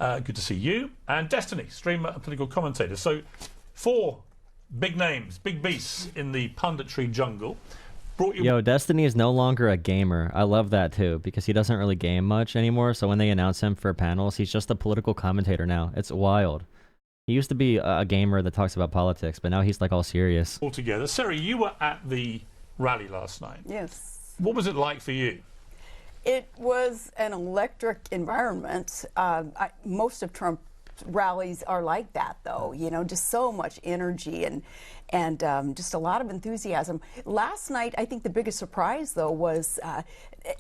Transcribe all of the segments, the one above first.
Good to see you. And Destiny, streamer and political commentator. So, 4 big names, big beasts in the punditry jungle. Yo, Destiny is no longer a gamer. I love that too, because he doesn't really game much anymore. So when they announce him for panels, he's just a political commentator now. It's wild. He used to be a gamer that talks about politics, but now he's like all serious. All together. Sarah, you were at the rally last night. Yes. What was it like for you? It was an electric environment. Most of Trump's rallies are like that, though. You know, just so much energy and just a lot of enthusiasm. Last night, I think the biggest surprise, though, was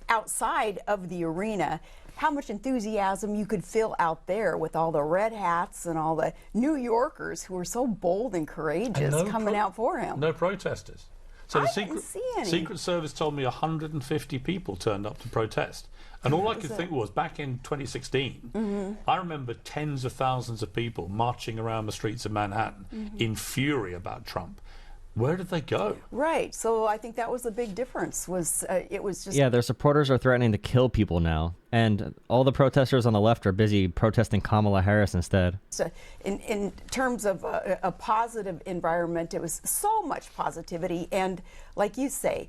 outside of the arena, how much enthusiasm you could feel out there with all the red hats and all the New Yorkers who were so bold and courageous coming out for him. No protesters. So I didn't see any. Secret Service told me 150 people turned up to protest. And all I could think was, back in 2016, I remember tens of thousands of people marching around the streets of Manhattan in fury about Trump. Where did they go? Right. So I think that was the big difference. It was just... Yeah, their supporters are threatening to kill people now. And all the protesters on the left are busy protesting Kamala Harris instead. So in terms of a positive environment, it was so much positivity. And like you say,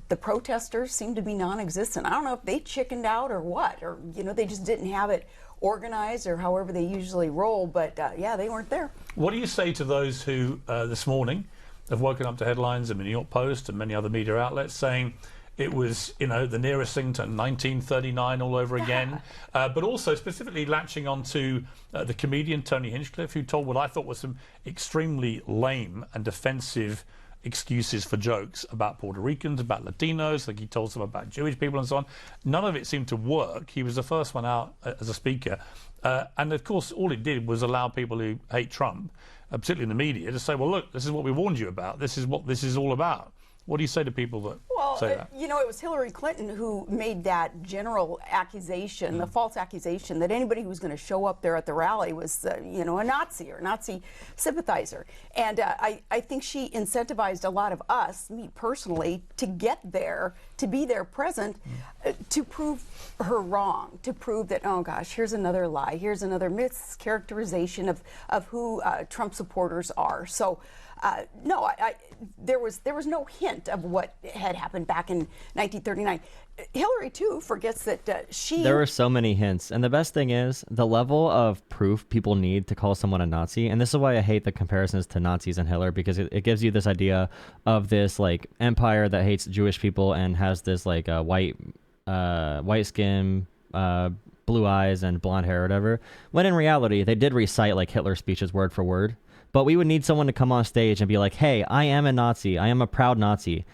the protesters seem to be non-existent. I don't know if they chickened out or what, or, you know, they just didn't have it organized or however they usually roll. But yeah, they weren't there. What do you say to those who this morning have woken up to headlines in the New York Post and many other media outlets saying it was, you know, the nearest thing to 1939 all over again, but also specifically latching onto the comedian Tony Hinchcliffe, who told what I thought were some extremely lame and offensive excuses for jokes about Puerto Ricans, about Latinos, like he told some about Jewish people and so on. None of it seemed to work. He was the first one out as a speaker. And of course, all it did was allow people who hate Trump, particularly in the media, to say, well, look, this is what we warned you about. This is what this is all about. What do you say to people that say that? You know, it was Hillary Clinton who made that general accusation, the false accusation that anybody who was going to show up there at the rally was, you know, a Nazi or Nazi sympathizer. And I think she incentivized a lot of us, me personally, to get there, to be there present, to prove her wrong, to prove that, oh gosh, here's another lie, here's another mischaracterization of who Trump supporters are. So. No, there was no hint of what had happened back in 1939. Hillary, too, forgets that she... There were so many hints. And the best thing is, the level of proof people need to call someone a Nazi, and this is why I hate the comparisons to Nazis and Hitler, because it gives you this idea of this, like, empire that hates Jewish people and has this, like, white skin, blue eyes, and blonde hair or whatever, when in reality, they did recite, like, Hitler's speeches word for word. But we would need someone to come on stage and be like, hey, I am a Nazi. I am a proud Nazi,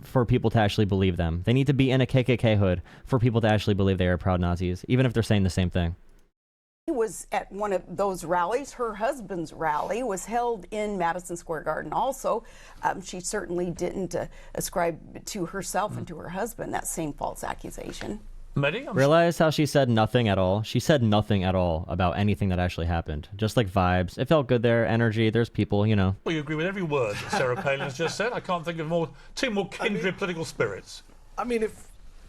for people to actually believe them. They need to be in a KKK hood for people to actually believe they are proud Nazis, even if they're saying the same thing. She was at one of those rallies. Her husband's rally was held in Madison Square Garden also. She certainly didn't ascribe to herself and to her husband that same false accusation. Mehdi, realize how she said nothing at all? She said nothing at all about anything that actually happened. Just like vibes. It felt good there, energy, there's people, you know. Well, you agree with every word that Sarah Palin has just said. I can't think of two more kindred political spirits. I mean, if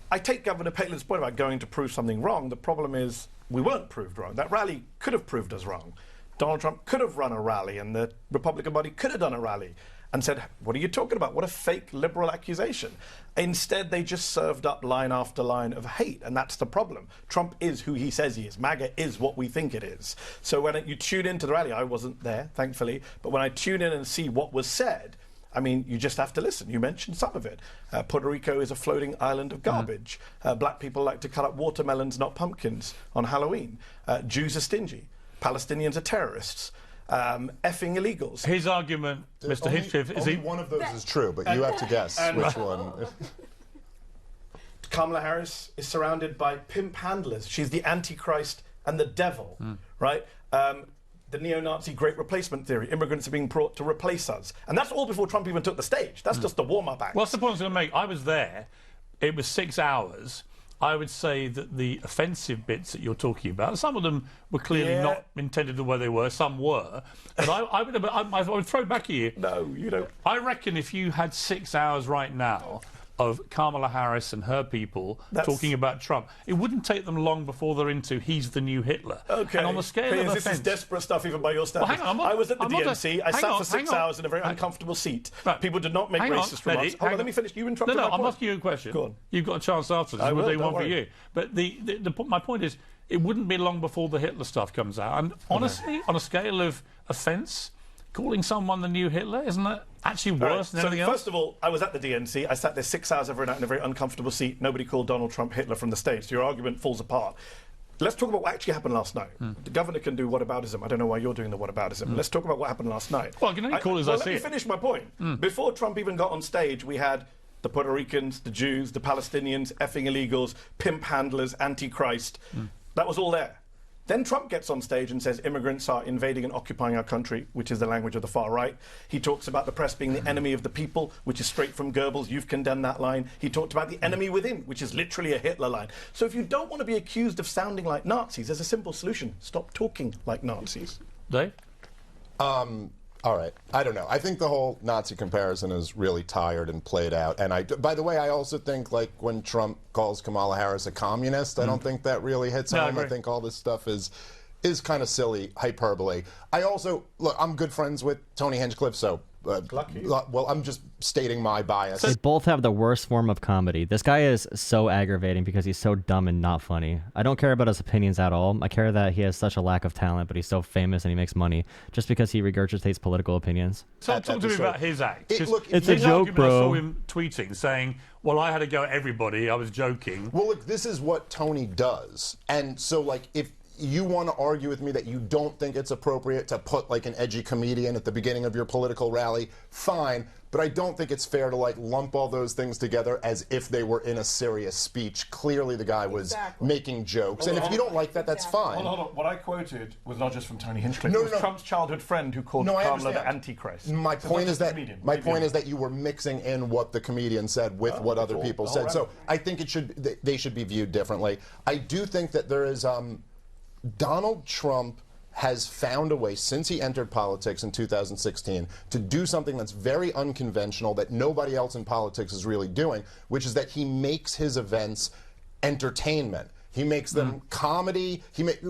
I take Governor Palin's point about going to prove something wrong, the problem is we weren't proved wrong. That rally could have proved us wrong. Donald Trump could have run a rally and the Republican Party could have done a rally and said, what are you talking about? What a fake liberal accusation. Instead, they just served up line after line of hate, and that's the problem. Trump is who he says he is. MAGA is what we think it is. So when you tune into the rally, I wasn't there, thankfully, but when I tune in and see what was said, I mean, you just have to listen. You mentioned some of it. Puerto Rico is a floating island of garbage. Black people like to cut up watermelons, not pumpkins, on Halloween. Jews are stingy. Palestinians are terrorists. Effing illegals. His argument, Mr. Hinchcliffe, is only one of those is true, but you have to guess which one. Kamala Harris is surrounded by pimp handlers. She's the Antichrist and the devil, right? The neo-Nazi great replacement theory. Immigrants are being brought to replace us. And that's all before Trump even took the stage. That's just the warm-up act. Well, that's the point I was going to make. I was there. It was 6 hours. I would say that the offensive bits that you're talking about, some of them were clearly not intended the way they were, some were. But I would throw back at you. No, you don't. I reckon if you had 6 hours right now of Kamala Harris and her people talking about Trump. It wouldn't take them long before they're into he's the new Hitler. Okay. And on the scale of this offense, is desperate stuff even by your standards. Well, hang on, I was at the I'm not DNC. I sat for 6 hours in a very uncomfortable seat. Right. People did not make racist remarks. Hold on, let me finish. You interrupted No, my point. I'm asking you a question. Go on. You've got a chance after this. I We'll will, do one don't for worry. you. But my point is, it wouldn't be long before the Hitler stuff comes out. And honestly, on a scale of offence, calling someone the new Hitler, isn't that actually worse than anything else? First of all, I was at the DNC. I sat there 6 hours every night in a very uncomfortable seat. Nobody called Donald Trump Hitler from the stage. So your argument falls apart. Let's talk about what actually happened last night. The governor can do whataboutism. I don't know why you're doing the whataboutism. Let's talk about what happened last night. Well, I can only call it as I see Let me it. finish my point. Before Trump even got on stage, we had the Puerto Ricans, the Jews, the Palestinians, effing illegals, pimp handlers, antichrist. That was all there. Then Trump gets on stage and says immigrants are invading and occupying our country, which is the language of the far right. He talks about the press being the enemy of the people, which is straight from Goebbels. You've condemned that line. He talked about the enemy within, which is literally a Hitler line. So if you don't want to be accused of sounding like Nazis, there's a simple solution. Stop talking like Nazis. Dave? All right. I don't know. I think the whole Nazi comparison is really tired and played out. And by the way, I also think like when Trump calls Kamala Harris a communist, I don't think that really hits home. I think all this stuff is kind of silly hyperbole. I also, look, I'm good friends with Tony Hinchcliffe, so well, I'm just stating my bias. They both have the worst form of comedy. This guy is so aggravating because he's so dumb and not funny. I don't care about his opinions at all. I care that he has such a lack of talent, but he's so famous and he makes money just because he regurgitates political opinions. So talk to me about his act. It's a joke, bro. I saw him tweeting saying, well, I had to go at everybody. I was joking. Well, look, this is what Tony does. And so, like, if you want to argue with me that you don't think it's appropriate to put like an edgy comedian at the beginning of your political rally, fine, but I don't think it's fair to like lump all those things together as if they were in a serious speech. Clearly the guy was making jokes, and if you don't like that, that's fine. Hold on. What I quoted was not just from Tony Hinchcliffe. No, it was Trump's childhood friend who called Kamala the Antichrist. My point is that you were mixing in what the comedian said with what other people said. So I think they should be viewed differently. I do think that there is Donald Trump has found a way since he entered politics in 2016 to do something that's very unconventional that nobody else in politics is really doing, which is that he makes his events entertainment. He makes them comedy.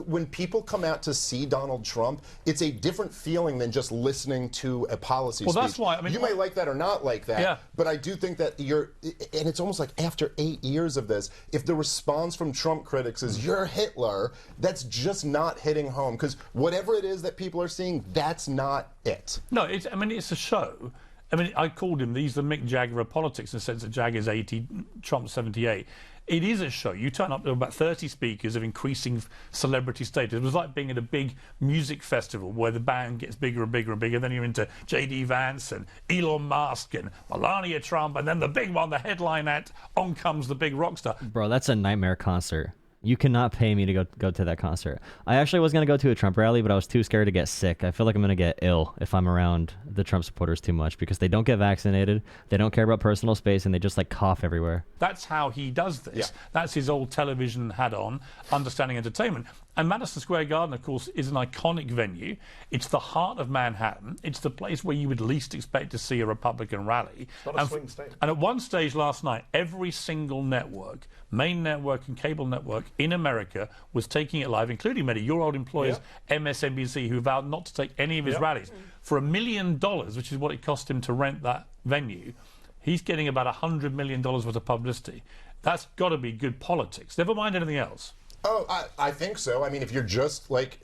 When people come out to see Donald Trump, it's a different feeling than just listening to a policy speech. That's why, I mean, you may like that or not like that, but I do think that and it's almost like after 8 years of this, if the response from Trump critics is, you're Hitler, that's just not hitting home, because whatever it is that people are seeing, that's not it. No, it's a show. I mean, I called him, he's the Mick Jagger of politics in the sense that Jagger's 80, Trump's 78. It is a show. You turn up to about 30 speakers of increasing celebrity status. It was like being at a big music festival where the band gets bigger and bigger and bigger. Then you're into J.D. Vance and Elon Musk and Melania Trump. And then the big one, the headline act, on comes the big rock star. Bro, that's a nightmare concert. You cannot pay me to go to that concert. I actually was going to go to a Trump rally, but I was too scared to get sick. I feel like I'm going to get ill if I'm around the Trump supporters too much because they don't get vaccinated, they don't care about personal space, and they just like cough everywhere. That's how he does this. That's his old television hat on, understanding entertainment. And Madison Square Garden, of course, is an iconic venue. It's the heart of Manhattan. It's the place where you would least expect to see a Republican rally. Not a swing state. And at one stage last night, every single network, main network and cable network in America was taking it live, including Mehdi, your old employers, MSNBC, who vowed not to take any of his rallies. For $1 million, which is what it cost him to rent that venue, he's getting about $100 million worth of publicity. That's got to be good politics. Never mind anything else. Oh, I think so. I mean, if you're just like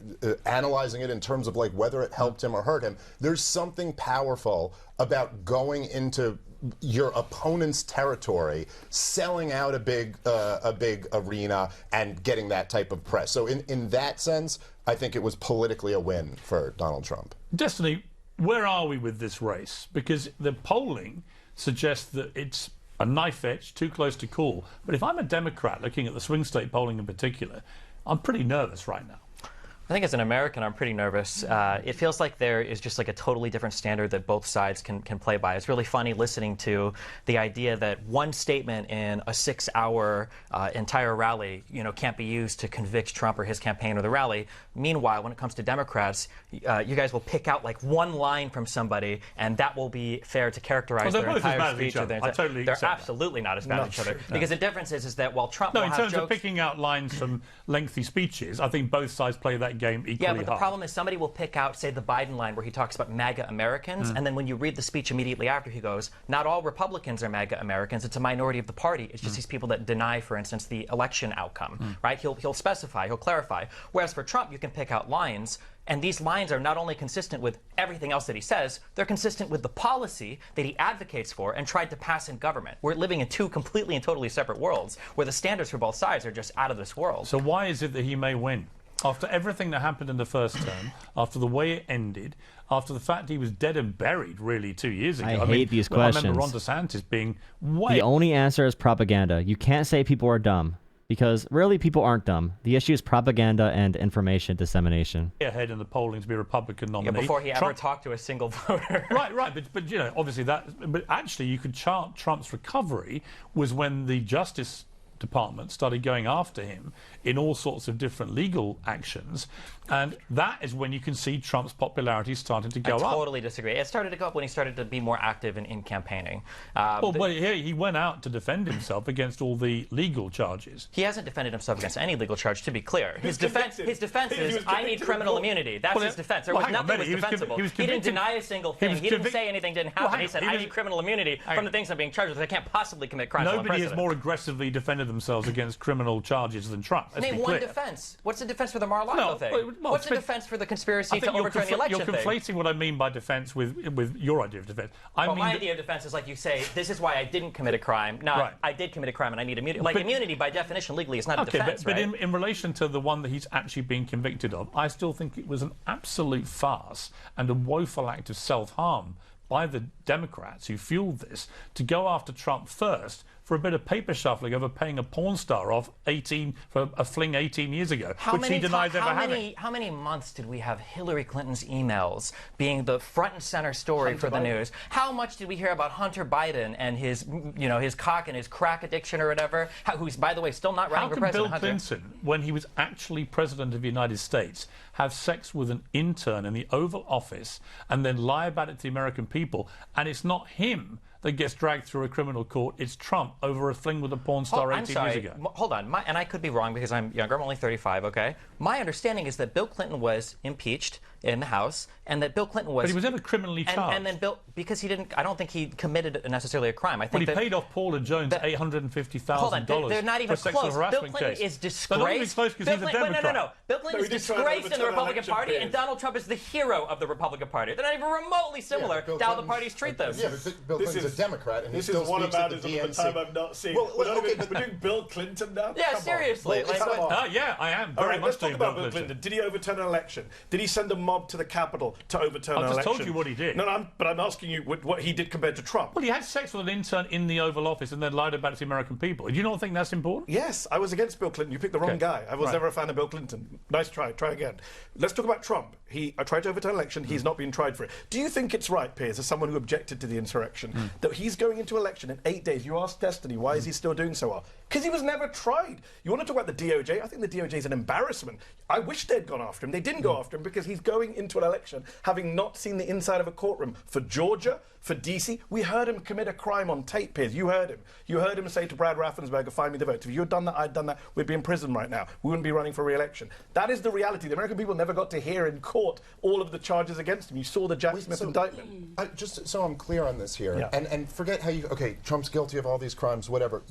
analyzing it in terms of like whether it helped him or hurt him, there's something powerful about going into your opponent's territory, selling out a big arena, and getting that type of press. So in that sense, I think it was politically a win for Donald Trump. Destiny, where are we with this race? Because the polling suggests that it's a knife edge, too close to call. But if I'm a Democrat looking at the swing state polling in particular, I'm pretty nervous right now. I think as an American, I'm pretty nervous. It feels like there is just like a totally different standard that both sides can play by. It's really funny listening to the idea that one statement in a 6-hour entire rally, can't be used to convict Trump or his campaign or the rally. Meanwhile, when it comes to Democrats, you guys will pick out like one line from somebody, and that will be fair to characterize their entire speech. They're absolutely not as bad as each other. Because the difference is that while Trump will have in terms of picking out lines from lengthy speeches, I think both sides play that game equally hard. Yeah, but the problem is somebody will pick out, say, the Biden line where he talks about MAGA Americans, and then when you read the speech immediately after, he goes, not all Republicans are MAGA Americans. It's a minority of the party. It's just these people that deny, for instance, the election outcome, right? He'll specify, he'll clarify. Whereas for Trump, you can pick out lines, and these lines are not only consistent with everything else that he says, they're consistent with the policy that he advocates for and tried to pass in government. We're living in two completely and totally separate worlds where the standards for both sides are just out of this world. So why is it that he may win? After everything that happened in the first term, after the way it ended, after the fact he was dead and buried, really, 2 years ago. I hate these questions. I remember Ron DeSantis being way... The only answer is propaganda. You can't say people are dumb, because really people aren't dumb. The issue is propaganda and information dissemination. Ahead in the polling to be a Republican nominee. Yeah, before he ever talked to a single voter. Right. But obviously that... But actually, you could chart Trump's recovery was when the Justice Department started going after him in all sorts of different legal actions, and that is when you can see Trump's popularity starting to go up. I totally disagree. It started to go up when he started to be more active in campaigning. But he went out to defend himself against all the legal charges. He hasn't defended himself against any legal charge, to be clear. His defense is, I need criminal immunity. That's his defense. There was nothing was defensible. He didn't deny a single thing. He didn't say anything didn't happen. He said, I need criminal immunity from the things I'm being charged with. I can't possibly commit crimes. Nobody has more aggressively defended themselves against criminal charges than Trump. Name one defense. What's the defense for the Mar-a-Lago thing? What's the defense for the conspiracy to overturn the election thing? You're conflating what I mean by defense with your idea of defense. My idea of defense is like you say, this is why I didn't commit a crime. No, I did commit a crime and I need immunity. Like immunity by definition legally is not a defense, but in relation to the one that he's actually being convicted of, I still think it was an absolute farce and a woeful act of self-harm by the Democrats who fueled this to go after Trump first for a bit of paper shuffling over paying a porn star off for a fling 18 years ago, which he denies ever having. How many months did we have Hillary Clinton's emails being the front and center story for the news? How much did we hear about Hunter Biden and his cock and his crack addiction or whatever, who's, by the way, still not running for president? How can Bill Clinton, when he was actually president of the United States, have sex with an intern in the Oval Office and then lie about it to the American people, and it's not him that gets dragged through a criminal court, it's Trump over a fling with a porn star 18 years ago? Hold on, and I could be wrong because I'm younger, I'm only 35, okay? My understanding is that Bill Clinton was impeached in the House, and that Bill Clinton was... But he was never criminally charged. And then because he didn't... I don't think he committed necessarily a crime. I think he paid off Paula Jones $850,000 they're not even for a sexual harassment Bill Clinton case. is disgraced. They're not even close because he's a Democrat. No. Bill Clinton is disgraced in the Republican Party, and Donald Trump is the hero of the Republican Party. They're not even remotely similar to how the parties treat them. Yeah, but Bill Clinton's a Democrat, and he still speaks at the DNC. This is one about the time I've not seen. We're doing Bill Clinton now? Yeah, seriously. Yeah, I am very much doing Bill Clinton. Did he overturn an election? Did he send a mob to the Capitol to overturn an election? I've just told you what he did. No, but I'm asking you what he did compared to Trump. Well, he had sex with an intern in the Oval Office and then lied about it to the American people. Do you not think that's important? Yes, I was against Bill Clinton. You picked the wrong guy. I was never a fan of Bill Clinton. Nice try. Try again. Let's talk about Trump. I tried to overturn an election. He's not been tried for it. Do you think it's right, Piers, as someone who objected to the insurrection, that he's going into election in 8 days? You asked Destiny, why is he still doing so well? Because he was never tried. You want to talk about the DOJ? I think the DOJ is an embarrassment. I wish they'd gone after him. They didn't go after him because he's going into an election having not seen the inside of a courtroom. For Georgia, for DC, we heard him commit a crime on tape, Piers. You heard him. You heard him say to Brad Raffensperger, find me the votes. If you had done that, I'd done that, we'd be in prison right now. We wouldn't be running for re-election. That is the reality. The American people never got to hear in court all of the charges against him. You saw the Jack Smith indictment. Just so I'm clear on this here, and forget how you... Okay, Trump's guilty of all these crimes, whatever.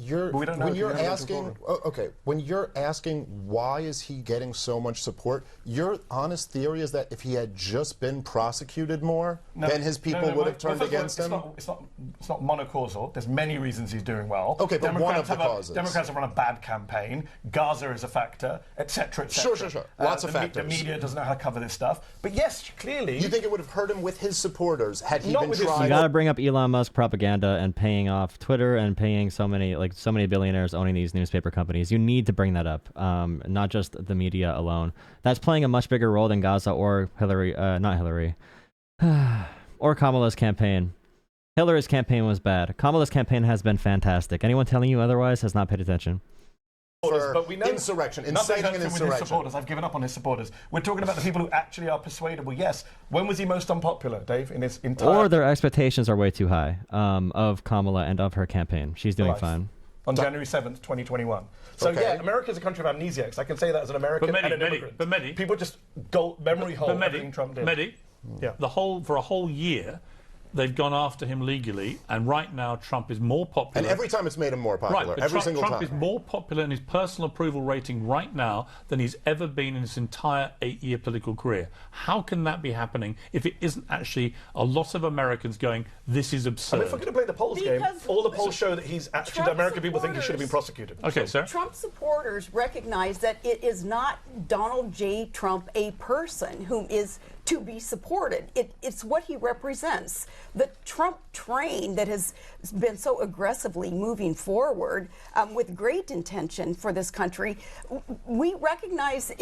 When you're asking why is he getting so much support, your honest theory is that if he had just been prosecuted more, then his people would have turned against him? It's not monocausal. There's many reasons he's doing well. Okay, but one of the causes. Democrats have run a bad campaign. Gaza is a factor, etc., etc. Sure. Lots of factors. The media doesn't know how to cover this stuff. But yes, clearly... You think it would have hurt him with his supporters had he been tried? You got to bring up Elon Musk propaganda and paying off Twitter and paying so many billionaires owning these newspaper companies. You need to bring that up, not just the media alone. That's playing a much bigger role than Gaza or not Hillary, or Kamala's campaign. Hillary's campaign was bad. Kamala's campaign has been fantastic. Anyone telling you otherwise has not paid attention. But we know insurrection, inciting an insurrection. With his supporters. I've given up on his supporters. We're talking about the people who actually are persuadable. Yes. When was he most unpopular, Dave? In his entire... Or their expectations are way too high of Kamala and of her campaign. She's doing fine. On January 7th, 2021. So yeah, America is a country of amnesiacs. I can say that as an American and an immigrant. But Mehdi, people just memory hole everything Trump did. Mehdi, for a whole year, they've gone after him legally, and right now Trump is more popular. And every time it's made him more popular. Right, every single time. Trump is more popular in his personal approval rating right now than he's ever been in his entire 8-year political career. How can that be happening if it isn't actually a lot of Americans going, this is absurd? I mean, if we're going to play the polls game, all the polls show that he's actually, the American people think he should have been prosecuted. Okay, sir. Trump supporters recognize that it is not Donald J. Trump a person whom is to be supported. It's what he represents. The Trump train that has been so aggressively moving forward with great intention for this country, we recognize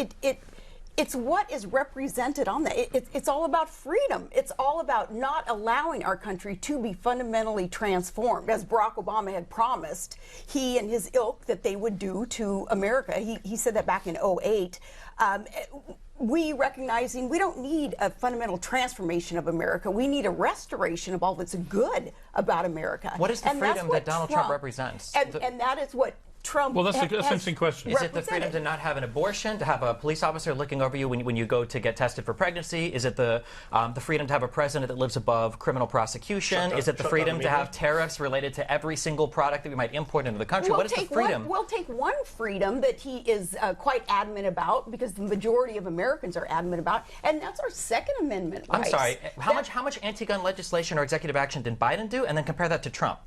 it's what is represented on that. It's all about freedom. It's all about not allowing our country to be fundamentally transformed, as Barack Obama had promised he and his ilk that they would do to America. He said that back in 2008. We recognizing we don't need a fundamental transformation of America. We need a restoration of all that's good about America. What is the freedom that Donald Trump represents? And that is what Trump. Well, that's an interesting question. Is it the freedom to not have an abortion, to have a police officer looking over you when you go to get tested for pregnancy? Is it the freedom to have a president that lives above criminal prosecution? Is it the freedom to have tariffs related to every single product that we might import into the country? What is the freedom? We'll take one freedom that he is quite adamant about, because the majority of Americans are adamant about, and that's our Second Amendment rights. I'm sorry. How much anti-gun legislation or executive action did Biden do? And then compare that to Trump.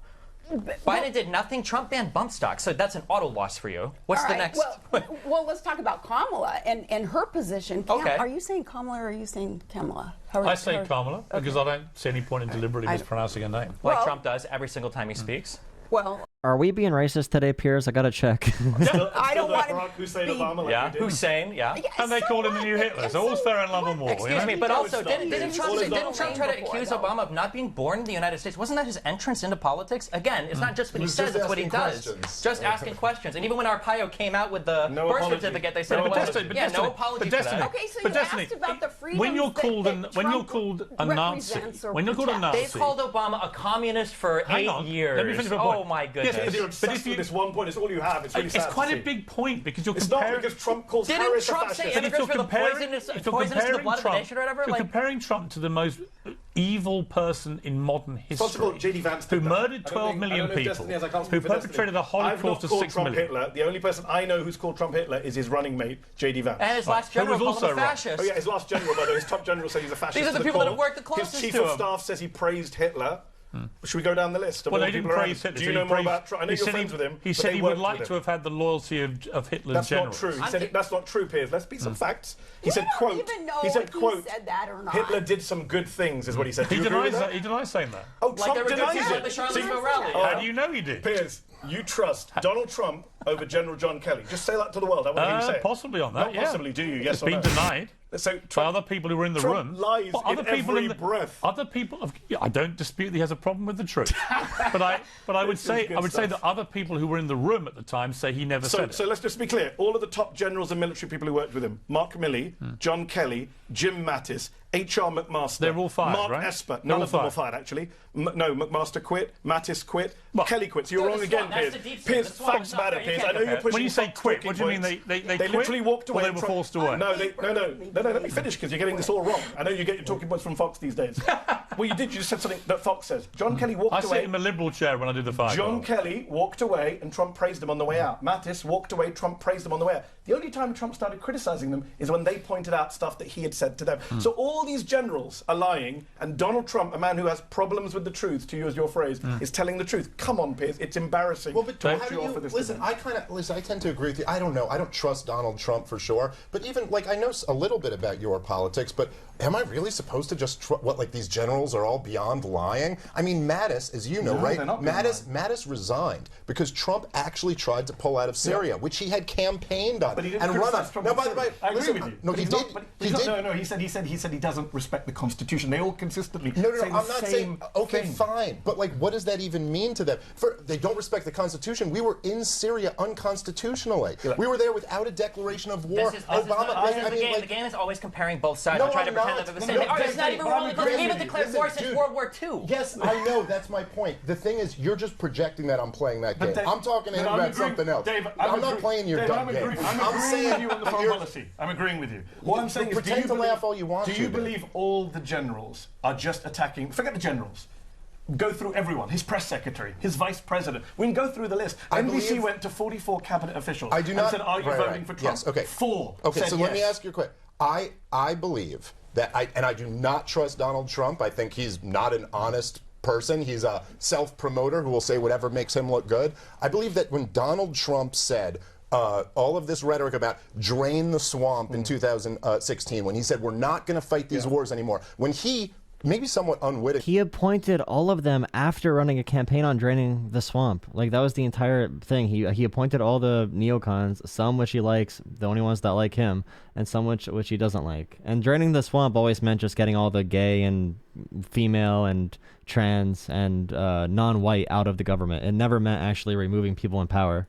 Biden did nothing. Trump banned bump stocks, so that's an auto loss for you. What's the next? Well, let's talk about Kamala and her position. Okay. Are you saying Kamala or are you saying Kamala? I say Kamala because I don't see any point in deliberately mispronouncing a name. Like Trump does every single time he speaks. Well, are we being racist today, Piers? I gotta check. I don't want to Hussein Obama. Yeah, Hussein. Yeah. And they called him the new Hitler. So all's fair in love and war. Excuse me, but also didn't Trump try to accuse Obama of not being born in the United States? Wasn't that his entrance into politics? Again, it's not just what he says; it's what he does. Just asking questions. And even when Arpaio came out with the birth certificate, they said no apology for that. Okay, so you asked about the freedoms when you're called a Nazi, they called Obama a communist for 8 years. Let me finish my point. Oh my goodness. But if you this one point, it's all you have. It's really sad. It's quite a big point because you're it's comparing. Not because Trump calls Harris a fascist. Didn't Trump say immigrants were the poisonous to the blood of the nation or whatever? You're comparing Trump to the most evil person in modern history. First of all, J.D. Vance who murdered 12 million people, who perpetrated a Holocaust of 6 million. Hitler. The only person I know who's called Trump Hitler is his running mate, J.D. Vance. And his last general called him a fascist. Oh yeah, his last general, by the way, his top general said he's a fascist. These are the people that have worked the closest to him. His chief of staff says he praised Hitler. Should we go down the list? Well, they didn't praise Hitler. Do you know more about Trump? I know you're friends with him. He said he would like to have had the loyalty of Hitler's generals. That's not true. He said that's not true, Piers. Let's be some facts. He said, quote, he said, quote, that or not. Hitler did some good things, is what he said. He denies saying that. Oh, Trump denies it. How do you know he did? Piers, you trust Donald Trump over General John Kelly. Just say that to the world. I want to hear you say it. Possibly on that, Not possibly, do you? Yes or no? It's been denied. So by other people who were in the room. Lies in every breath. Other people. I don't dispute that he has a problem with the truth, but I would say that other people who were in the room at the time say he never said it. So let's just be clear. All of the top generals and military people who worked with him: Mark Milley, John Kelly, Jim Mattis, H.R. McMaster. They're all fired, Mark right? Esper. None of them were fired, actually. No, McMaster quit. Mattis quit. Kelly quit. So you're wrong again, Piers. Piers, facts matter, Piers. I know you're pushing. When you say quit, what do you mean? They literally walked away. Or they were forced away. No. Let me finish because you're getting this all wrong. I know you get your talking points from Fox these days. Well, you did. You just said something that Fox says. John Kelly walked away. I sit in a liberal chair when I do the fight. John Kelly walked away and Trump praised him on the way out. Mattis walked away, Trump praised him on the way out. The only time Trump started criticising them is when they pointed out stuff that he had said to them. So all these generals are lying, and Donald Trump, a man who has problems with the truth, to use your phrase, is telling the truth. Come on, Piers, it's embarrassing. Well, but how do you listen? I tend to agree with you. I don't know. I don't trust Donald Trump for sure. But even I know a little bit about your politics, but am I really supposed to just like these generals generals are all beyond lying. I mean, Mattis, as you know, right? They're not beyond Mattis resigned because Trump actually tried to pull out of Syria, which he had campaigned on. But he didn't and criticize Trump. No, by the way, I agree with you. No, he did. No, he said he doesn't respect the Constitution. They all consistently No, say I'm the not same saying. Okay, thing. fine, but like, what does that even mean to them? They don't respect the Constitution. We were in Syria unconstitutionally. We were there without a declaration of war. This is the game is always comparing both sides. No, and trying to I'm pretend not. that they're the No, same. no, It's not even remotely close. We haven't declared war since dude, World War II. Yes, I know. That's my point. The thing is, you're just projecting that I'm playing that game. Dave, I'm talking to him about something else. Dave, I'm not playing your dumb game. I'm agreeing with you on the foreign policy. I'm agreeing with you. What I'm saying is, pretend to laugh all you want do to, you dude. believe all the generals are just attacking? Forget the generals. Go through everyone. His press secretary, his vice president. We can go through the list. NBC went to 44 cabinet officials and said, "Are you voting for Trump?" Yes, okay. 4 Okay, said so yes. let me ask you a question. I believe that I do not trust Donald Trump. I think he's not an honest person. He's a self-promoter who will say whatever makes him look good. I believe that when Donald Trump said all of this rhetoric about drain the swamp in 2016, when he said we're not going to fight these wars anymore, when he maybe somewhat unwitting. He appointed all of them after running a campaign on draining the swamp. Like, that was the entire thing. He appointed all the neocons, some which he likes, the only ones that like him, and some which he doesn't like. And draining the swamp always meant just getting all the gay and female and trans and non-white out of the government. It never meant actually removing people in power.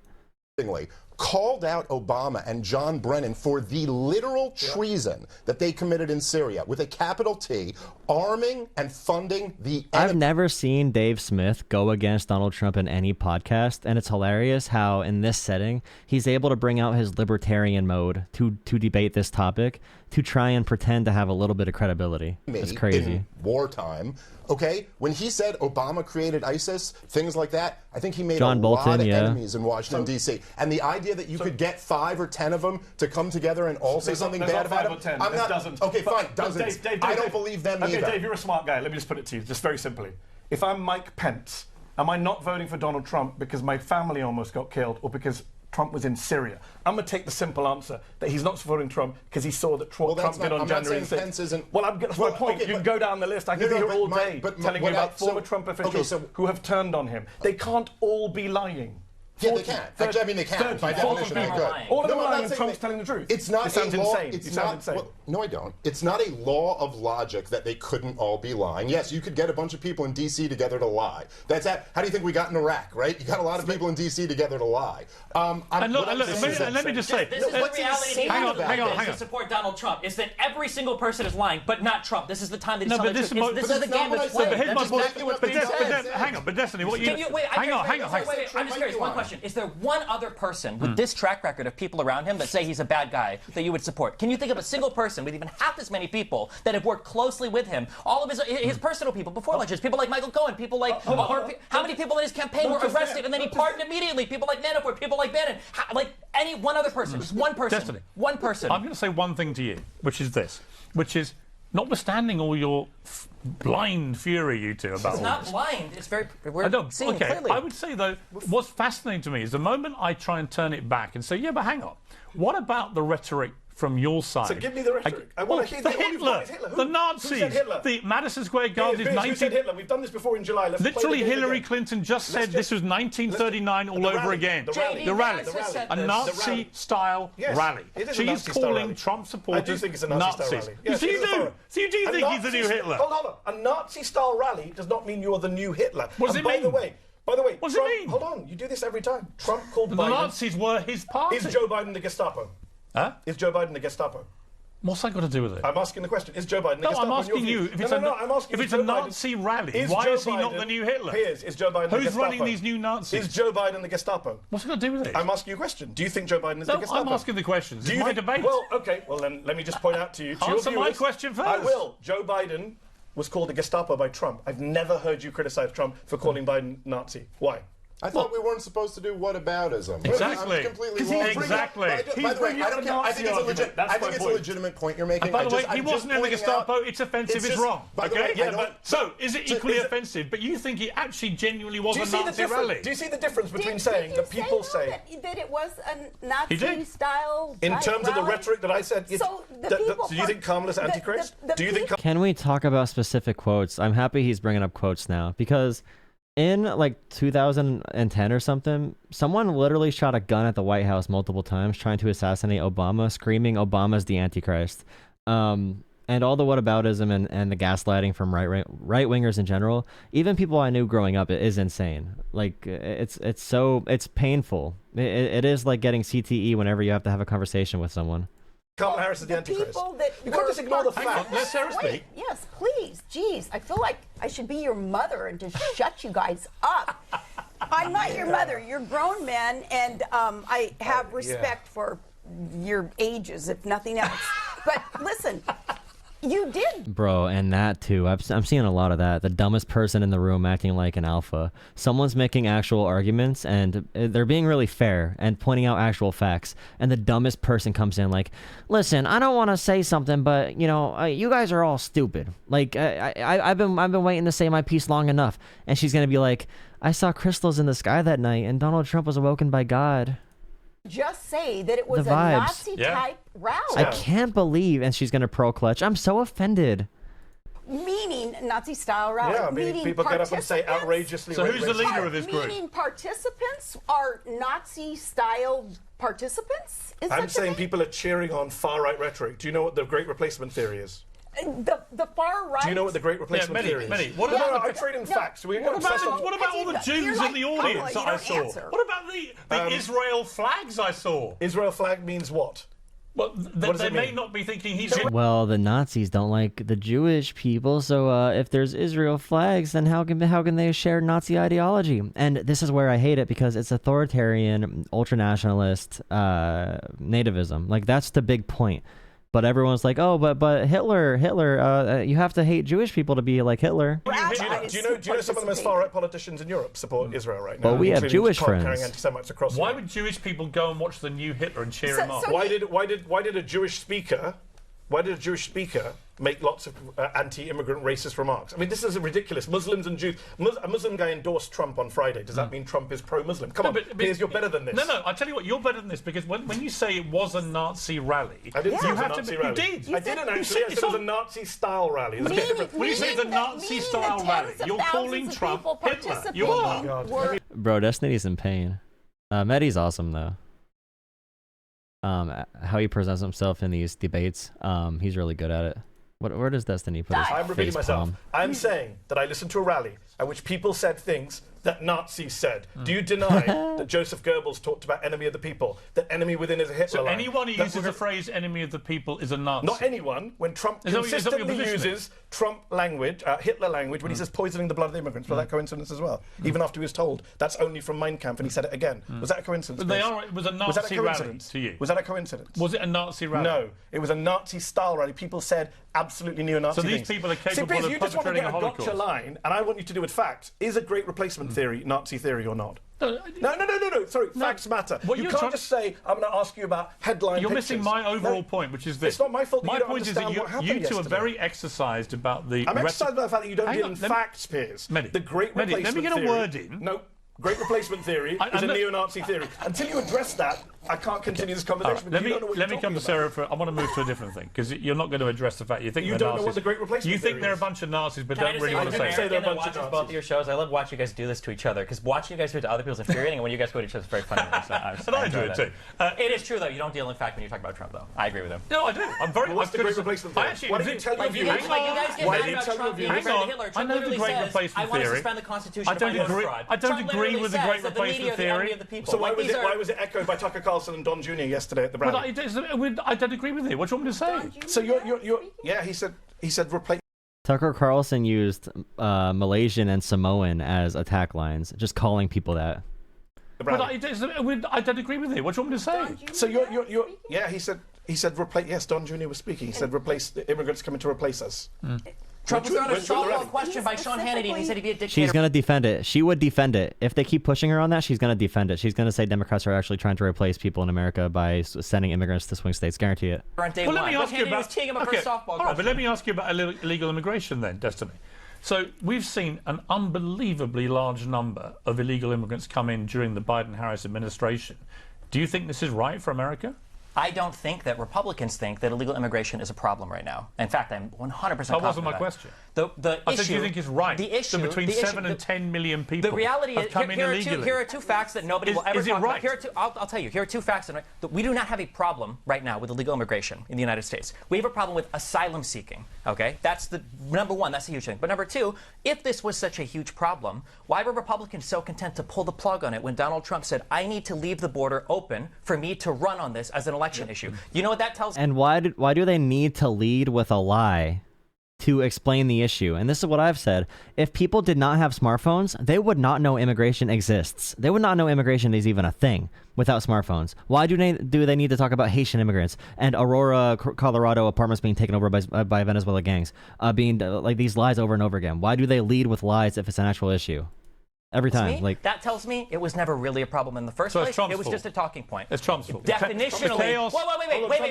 Called out Obama and John Brennan for the literal treason that they committed in Syria, with a capital T, arming and funding the enemy. I've never seen Dave Smith go against Donald Trump in any podcast, and it's hilarious how in this setting he's able to bring out his libertarian mode to debate this topic, to try and pretend to have a little bit of credibility. It's crazy. In wartime, okay? When he said Obama created ISIS, things like that, I think he made John a Bolton, lot of enemies in Washington, D.C. And the idea that you could get 5 or 10 of them to come together and all say something bad about him, I'm I'm not. Dozens. Okay, fine, dozens. Dave, I don't believe them okay, either. Dave, you're a smart guy. Let me just put it to you, just very simply. If I'm Mike Pence, am I not voting for Donald Trump because my family almost got killed or because Trump was in Syria? I'm going to take the simple answer that he's not supporting Trump because he saw that Trump did on January 6th. Well, that's my point. You can go down the list. I can be here all day telling you about former Trump officials who have turned on him. They can't all be lying. Yeah, they can. Actually, I mean, they can. By definition, they could. All of them are lying and Trump's telling the truth. It's not it sounds a law. insane. It's you sound not, insane. well, no, I don't. It's not a law of logic that they couldn't all be lying. Yes, you could get a bunch of people in D.C. together to lie. That's that. How do you think we got in Iraq, right? You got a lot of people in D.C. together to lie. Let me just say, this is the reality. Hang on. To support Donald Trump is that every single person is lying, but not Trump. This is the time that he's telling the truth. This is the game that's played. That's exactly what's being said. Hang on, but Destiny, what you... Hang on. I'm just curious. One question: is there one other person with this track record of people around him that say he's a bad guy that you would support? Can you think of a single person with even half as many people that have worked closely with him? All of his personal people before elections, people like Michael Cohen, people like how many people in his campaign were arrested and then he pardoned immediately? People like Manafort, people like Bannon, like any one other person, just one person. Destiny. One person. I'm going to say one thing to you, which is this, which is, notwithstanding all your blind fury, you two, about it's all not this. blind. It's very. We're seeing clearly. I would say, though, what's fascinating to me is the moment I try and turn it back and say, yeah, but hang on, what about the rhetoric from your side? So give me the rhetoric. I want to hear Hitler, the Nazis, who said Hitler? the Madison Square Garden. Who said Hitler? We've done this before in July. Literally, Hillary Clinton just said this was 1939 all over again. The rally. A Nazi-style rally. She's calling Trump supporters I do think it's a Nazi-style Nazis. rally. Yes, So you do think he's the new Hitler? Hold on. A Nazi-style rally does not mean you're the new Hitler. What does it mean? By the way, what does Trump, it mean? Hold on, you do this every time. Trump called The Biden. Nazis were his party. Is Joe Biden the Gestapo? Huh? Is Joe Biden the Gestapo? What's that got to do with it? I'm asking the question. Is Joe Biden the Gestapo? I'm asking you. If it's a Nazi rally, why is he not the new Hitler? Piers, is Joe Biden the Gestapo? Who's running these new Nazis? Is Joe Biden the Gestapo? What's it got to do with it? I'm asking you a question. Do you think Joe Biden is the Gestapo? I'm asking the questions. It's my debate. Well, okay. Well, then let me just point out to you. Answer my question first. I will. Joe Biden was called a Gestapo by Trump. I've never heard you criticize Trump for calling Biden Nazi. Why? I thought we weren't supposed to do whataboutism. Exactly. I'm completely wrong. Exactly. By the way, I don't care. I think it's a legitimate point you're making. By the way, he wasn't in the Gestapo. It's offensive. It's wrong. Okay. Yeah, but so is it equally offensive? But you think it actually genuinely was a Nazi rally? Do you see the difference between saying that people say that it was a Nazi-style in terms of the rhetoric that I said? So do you think Kamala's antichrist? Do you think? Can we talk about specific quotes? I'm happy he's bringing up quotes now because in like 2010 or something, someone literally shot a gun at the White House multiple times trying to assassinate Obama, screaming Obama's the Antichrist. And all the whataboutism and the gaslighting from right-wingers in general, even people I knew growing up, it is insane. Like, it's painful. It is like getting CTE whenever you have to have a conversation with someone. Kamala Harris is the Antichrist. You can't just ignore the facts. Let Sarah speak. Yes, please. Jeez, I feel like I should be your mother and just shut you guys up. I'm not your mother. You're grown men, and I have respect for your ages, if nothing else. But listen, you did. Bro, and that too. I'm seeing a lot of that. The dumbest person in the room acting like an alpha. Someone's making actual arguments, and they're being really fair and pointing out actual facts. And the dumbest person comes in like, listen, I don't want to say something, but, you know, you guys are all stupid. Like, I've been waiting to say my piece long enough. And she's going to be like, I saw crystals in the sky that night, and Donald Trump was awoken by God. Just say that it was The a vibes. Nazi-type rally. I can't believe, and she's going to pearl clutch. I'm so offended. Meaning Nazi-style rally. Yeah, I mean, people get up and say outrageously. So who's the leader of this group? Meaning participants are Nazi-style participants? I'm saying people are cheering on far-right rhetoric. Do you know what the Great Replacement theory is? The far right. Do you know what the Great Replacement theory is? Mehdi, what No, about I trade in facts. what about all the Jews in the audience that I saw? What about the Israel flags I saw? Can flag means what? Well, they may mean? not be thinking he's. Well, the Nazis don't like the Jewish people, so if there's Israel flags, then how can they share Nazi ideology? And this is where I hate it because it's authoritarian, ultranationalist nativism. Like that's the big point. But everyone's like, oh, but Hitler, you have to hate Jewish people to be like Hitler. Do you know some of the most far-right politicians in Europe support Israel right now? Well, we have Jewish friends. Why would Jewish people go and watch the new Hitler and cheer him on? Why did a Jewish speaker make lots of anti-immigrant racist remarks? I mean, this is ridiculous. Muslims and Jews. A Muslim guy endorsed Trump on Friday. Does that mean Trump is pro-Muslim? Come on, Piers, you're better than this. No, I tell you what, you're better than this because when you say it was a Nazi rally, I didn't say it was a Nazi rally. You did. I didn't actually. I said it was a Nazi-style rally. When you say the Nazi-style rally, you're calling Trump Hitler. You are. Bro, Destiny's in pain. Mehdi's awesome though. How he presents himself in these debates, he's really good at it. Where does Destiny put his I'm repeating myself. palm? I'm saying that I listened to a rally at which people said things that Nazis said. Do you deny that Joseph Goebbels talked about enemy of the people? That enemy within is a Hitler So line? anyone who uses the phrase enemy of the people is a Nazi? Not anyone. When Trump consistently uses Trump language, Hitler language, when he says poisoning the blood of the immigrants, was that coincidence as well? Even after he was told that's only from Mein Kampf and he said it again. Was that a coincidence? But it was a Nazi rally to you. Was that a coincidence? Was it a Nazi rally? No. It was a Nazi-style rally. People said absolutely neo-Nazi things. So things. these people are capable Piers, of you just want to perpetrating get a a Holocaust. gotcha line, and I want you to do with facts. Is a Great Replacement theory Nazi theory or not? No. Sorry, facts matter. You can't just say, I'm going to ask you about headline You're pictures. missing my overall point, which is this. It's not my fault that my you don't point is that understand you two are yesterday. very exercised about the... I'm exercised by the fact that you don't deal in facts, Piers. Mehdi, The Great Replacement let me get a word in. No. Great Replacement theory is a neo-Nazi theory. Until you address that, I can't continue this conversation. Let me come to Sarah. I want to move to a different thing because you're not going to address the fact you think you don't know what the Great Replacement You think theory they're a is. bunch of Nazis, but Can I don't just really say, want to say. say they're a bunch of watches Nazis. both of your shows. I love watching you guys do this to each other because watching you guys do it to other people is infuriating, and when you guys go to each other, it's very funny. So And I do it too. It is true though. You don't deal in fact when you talk about Trump, though. I agree with him. No, I do. I'm very. What's the Great Replacement theory? Actually, Why don't you tell your viewers? You guys get Why mad do you about tell Trump your being viewers? a friend of Hitler. I Trump know the literally Great says, Replacement I want to theory. suspend the Constitution. I don't agree. I don't Trump agree with the literally Great says that the media Replacement are the enemy theory. of the people. So why was it echoed by Tucker Carlson and Don Jr. yesterday at the rally? I don't agree with it. What do you want me to say? So he said replace. Tucker Carlson used Malaysian and Samoan as attack lines, just calling people that. But I don't agree with it. What do you want me to say? So he said replace. Yes, Don Jr. was speaking. He said replace the immigrants coming to replace us. Trump was on a softball question by Sean Hannity, and he said he'd be a dictator. She's going to defend it. She would defend it. If they keep pushing her on that, she's going to defend it. She's going to say Democrats are actually trying to replace people in America by sending immigrants to swing states. Guarantee it. Let me ask you about but let me ask you about illegal immigration then, Destiny. So we've seen an unbelievably large number of illegal immigrants come in during the Biden-Harris administration. Do you think this is right for America? I don't think that Republicans think that illegal immigration is a problem right now. In fact, I'm 100% confident. That wasn't my question. I said, do you think it's right that between 7 and 10 million people the reality have is, come in illegally? Here are two facts that nobody will ever talk about. I'll tell you. Here are two facts that we do not have a problem right now with illegal immigration in the United States. We have a problem with asylum seeking. Okay, that's the number one. That's a huge thing. But number two, if this was such a huge problem, why were Republicans so content to pull the plug on it when Donald Trump said, "I need to leave the border open for me to run on this as an election issue"? You know what that tells me? And why do they need to lead with a lie to explain the issue? And this is what I've said. If people did not have smartphones, they would not know immigration exists. They would not know immigration is even a thing without smartphones. Why do they need to talk about Haitian immigrants and Aurora, Colorado apartments being taken over by Venezuela gangs, being like these lies over and over again? Why do they lead with lies if it's an actual issue? Every time. That tells me it was never really a problem in the first place. It was just a talking point. It's Trump's fault. Definitionally. Wait.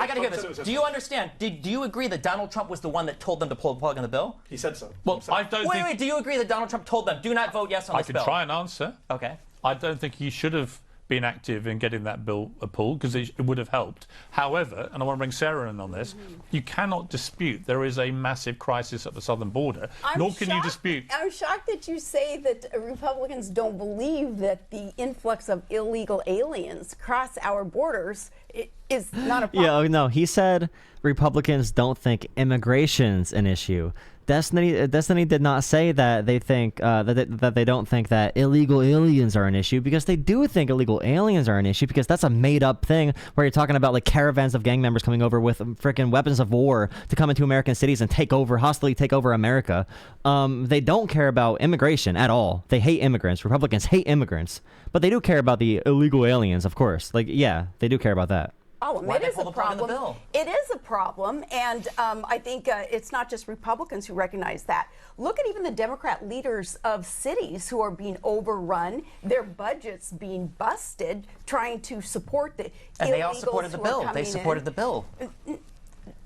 I got to hear this. Do you understand? Do you agree that Donald Trump was the one that told them to pull the plug on the bill? He said so. Well, I don't think... Wait. Do you agree that Donald Trump told them, do not vote yes on this bill? I can try and answer. Okay. I don't think he should have been active in getting that bill pulled because it would have helped. However, and I want to bring Sarah in on this, you cannot dispute there is a massive crisis at the southern border. Nor can you dispute... I'm shocked that you say that Republicans don't believe that the influx of illegal aliens across our borders is not a problem. Yeah, no, he said Republicans don't think immigration's an issue. Destiny did not say that they think that they don't think that illegal aliens are an issue, because they do think illegal aliens are an issue, because that's a made-up thing where you're talking about like caravans of gang members coming over with freaking weapons of war to come into American cities and hostily take over America. They don't care about immigration at all. They hate immigrants. Republicans hate immigrants, but they do care about the illegal aliens, of course. Like, yeah, they do care about that. Oh, it is a problem. It is a problem, and I think it's not just Republicans who recognize that. Look at even the Democrat leaders of cities who are being overrun, their budgets being busted, trying to support the and they all supported the bill. They supported the bill.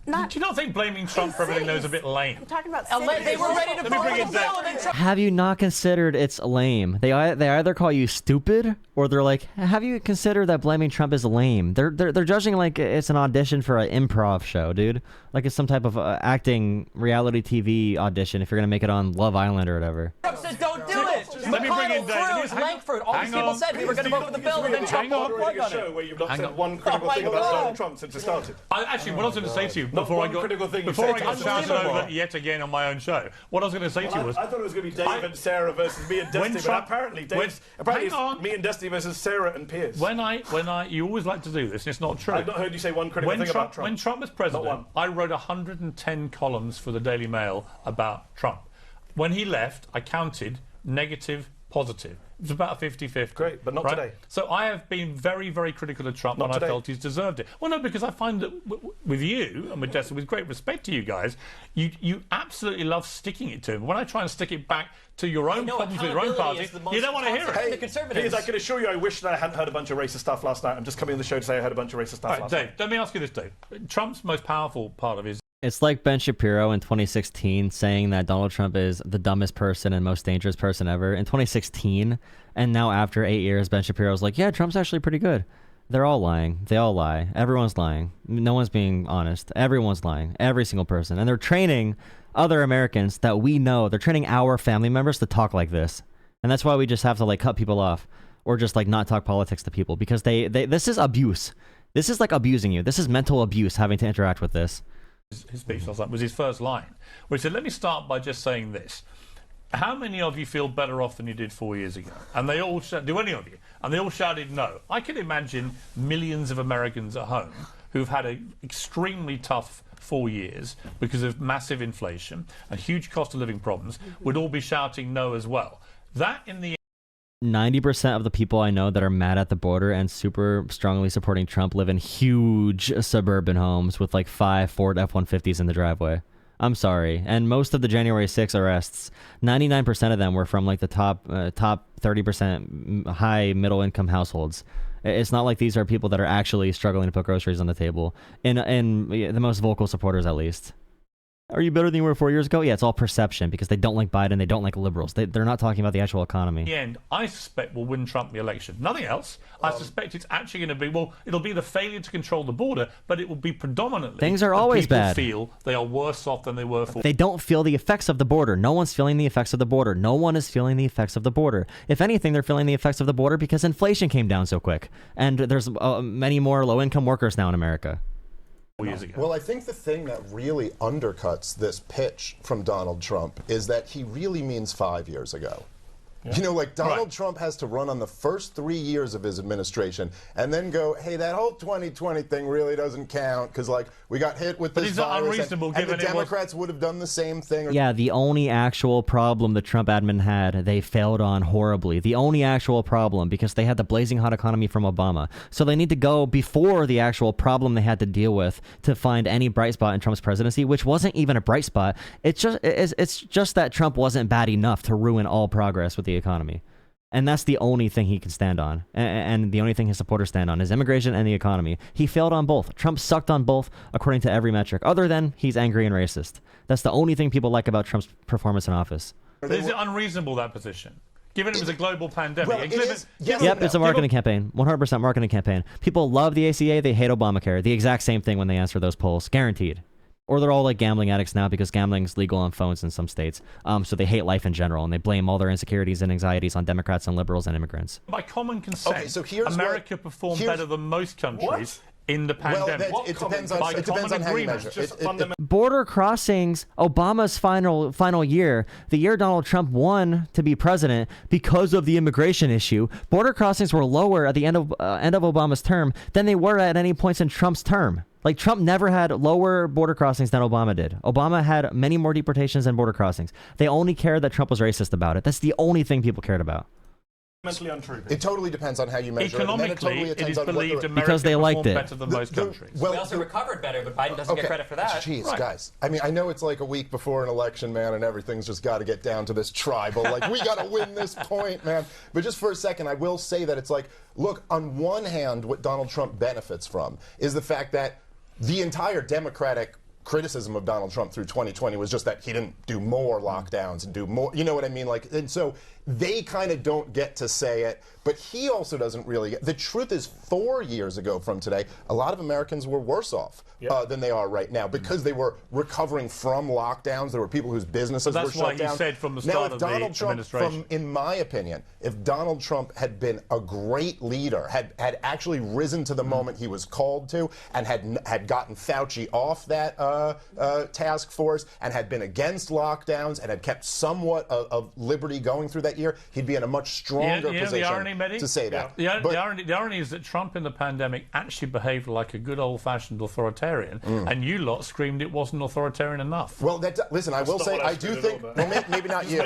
Do you not think blaming Trump for everything is a bit lame? I'm talking about they were ready to vote the bill, and then Trump... Have you not considered it's lame? They either call you stupid, or they're like, have you considered that blaming Trump is lame? They're judging like it's an audition for an improv show, dude. Like it's some type of acting reality TV audition if you're gonna make it on Love Island or whatever. Trump said don't do it. Let me bring in Dave. Langford, all these people said we were going to vote for the bill, and then Trump pulled the plug on it. Where you've not said one critical thing about Donald Trump since it started. Actually, what I was going to say to you before I got shouted over yet again on my own show, what I was going to say to you was... I thought it was going to be Dave and Sarah versus me and Destiny, but apparently it's me and Destiny versus Sarah and Piers. You always like to do this, and it's not true. I've not heard you say one critical thing about Trump. When Trump was president, I wrote 110 columns for the Daily Mail about Trump. When he left, I counted negative, positive. It was about a 50-50. Great, but not today. So I have been very, very critical of Trump, and I felt he's deserved it. Well, no, because I find that with you, and with Destiny, with great respect to you guys, you absolutely love sticking it to him. When I try and stick it back to your own problems with your own party, you don't want to hear it. Hey, the Conservatives. I can assure you I wish that I hadn't heard a bunch of racist stuff last night. I'm just coming on the show to say I heard a bunch of racist stuff last night. Dave, let me ask you this, Dave. Trump's most powerful part of his... It's like Ben Shapiro in 2016 saying that Donald Trump is the dumbest person and most dangerous person ever in 2016, and now after 8 years, Ben Shapiro's like, yeah, Trump's actually pretty good. They're all lying. They all lie. Everyone's lying. No one's being honest. Everyone's lying. Every single person. And they're training other Americans that we know. They're training our family members to talk like this. And that's why we just have to like cut people off or just like not talk politics to people, because this is abuse. This is like abusing you. This is mental abuse, having to interact with this. His speech last night was his first line, where he said, let me start by just saying this. How many of you feel better off than you did 4 years ago? And they all do any of you? And they all shouted no. I can imagine millions of Americans at home who've had an extremely tough 4 years because of massive inflation and huge cost of living problems would all be shouting no as well. That in the 90% of the people I know that are mad at the border and super strongly supporting Trump live in huge suburban homes with like 5 Ford F-150s in the driveway. I'm sorry. And most of the January 6 arrests, 99% of them were from like the top 30% high middle income households. It's not like these are people that are actually struggling to put groceries on the table. In the most vocal supporters, at least. Are you better than you were 4 years ago? Yeah, it's all perception because they don't like Biden. They don't like liberals. They're not talking about the actual economy. In the end, I suspect will win Trump the election. Nothing else. I suspect it's actually going to be, well, it'll be the failure to control the border, but it will be predominantly things are always people bad. Feel they are worse off than they were for. They don't feel the effects of the border. No one's feeling the effects of the border. No one is feeling the effects of the border. If anything, they're feeling the effects of the border because inflation came down so quick. And there's many more low-income workers now in America. Years ago. Well, I think the thing that really undercuts this pitch from Donald Trump is that he really means 5 years ago. Yeah. You know, like Donald Trump has to run on the first 3 years of his administration and then go, hey, that whole 2020 thing really doesn't count because, like, we got hit with this virus and the Democrats would have done the same thing. Yeah, the only actual problem the Trump admin had, they failed on horribly. The only actual problem, because they had the blazing hot economy from Obama. So they need to go before the actual problem they had to deal with to find any bright spot in Trump's presidency, which wasn't even a bright spot. It's just that Trump wasn't bad enough to ruin all progress with the economy. And that's the only thing he can stand on. And the only thing his supporters stand on is immigration and the economy. He failed on both. Trump sucked on both according to every metric, other than he's angry and racist. That's the only thing people like about Trump's performance in office. Is it unreasonable, that position? Given it was a global pandemic. Well, yep, it's a marketing campaign. 100% marketing campaign. People love the ACA. They hate Obamacare. The exact same thing when they answer those polls. Guaranteed. Or they're all like gambling addicts now because gambling's legal on phones in some states. So they hate life in general, and they blame all their insecurities and anxieties on Democrats and liberals and immigrants. By common consent, okay, so America performed better than most countries in the pandemic. Well, it depends on how you measure. Border crossings, Obama's final year, the year Donald Trump won to be president because of the immigration issue, border crossings were lower at the end of Obama's term than they were at any points in Trump's term. Like, Trump never had lower border crossings than Obama did. Obama had many more deportations than border crossings. They only cared that Trump was racist about it. That's the only thing people cared about. Mentally untrue. It totally depends on how you measure Economically, it. it is believed America because they liked it better than most countries. Well, we also recovered better, but Biden doesn't get credit for that. Jeez, guys. I mean, I know it's like a week before an election, man, and everything's just got to get down to this tribal. Like, we got to win this point, man. But just for a second, I will say that it's like, look, on one hand, what Donald Trump benefits from is the fact that the entire Democratic criticism of Donald Trump through 2020 was just that he didn't do more lockdowns and do more, you know what I mean? Like, and so they kind of don't get to say it, but he also doesn't really get. The truth is, 4 years ago from today, a lot of Americans were worse off than they are right now because they were recovering from lockdowns. There were people whose businesses were shut down. That's why he said from the start of the administration. In my opinion, if Donald Trump had been a great leader, had actually risen to the moment he was called to, and had gotten Fauci off that task force, and had been against lockdowns, and had kept somewhat of liberty going through that year, he'd be in a much stronger position the irony, Mehdi? to say that. The irony is that Trump in the pandemic actually behaved like a good old-fashioned authoritarian, and you lot screamed it wasn't authoritarian enough. Well, listen, I will say, I do think, well, maybe not you.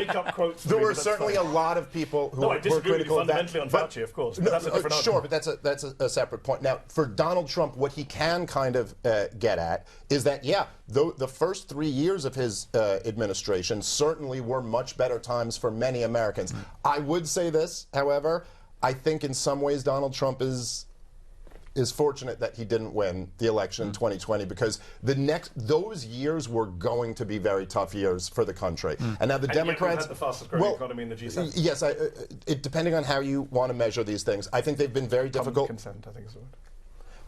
There were certainly a lot of people who were critical of that. Fundamentally on Fauci, of course. But that's a different sure, argument. but that's a separate point. Now, for Donald Trump, what he can kind of get at is that, the first 3 years of his administration certainly were much better times for many Americans. I would say this, however, I think in some ways Donald Trump is fortunate that he didn't win the election in 2020 because those years were going to be very tough years for the country. And now the Democrats had the fastest growing economy in the G7. Yes, depending on how you want to measure these things, I think they've been very difficult. Consent, I think is the word.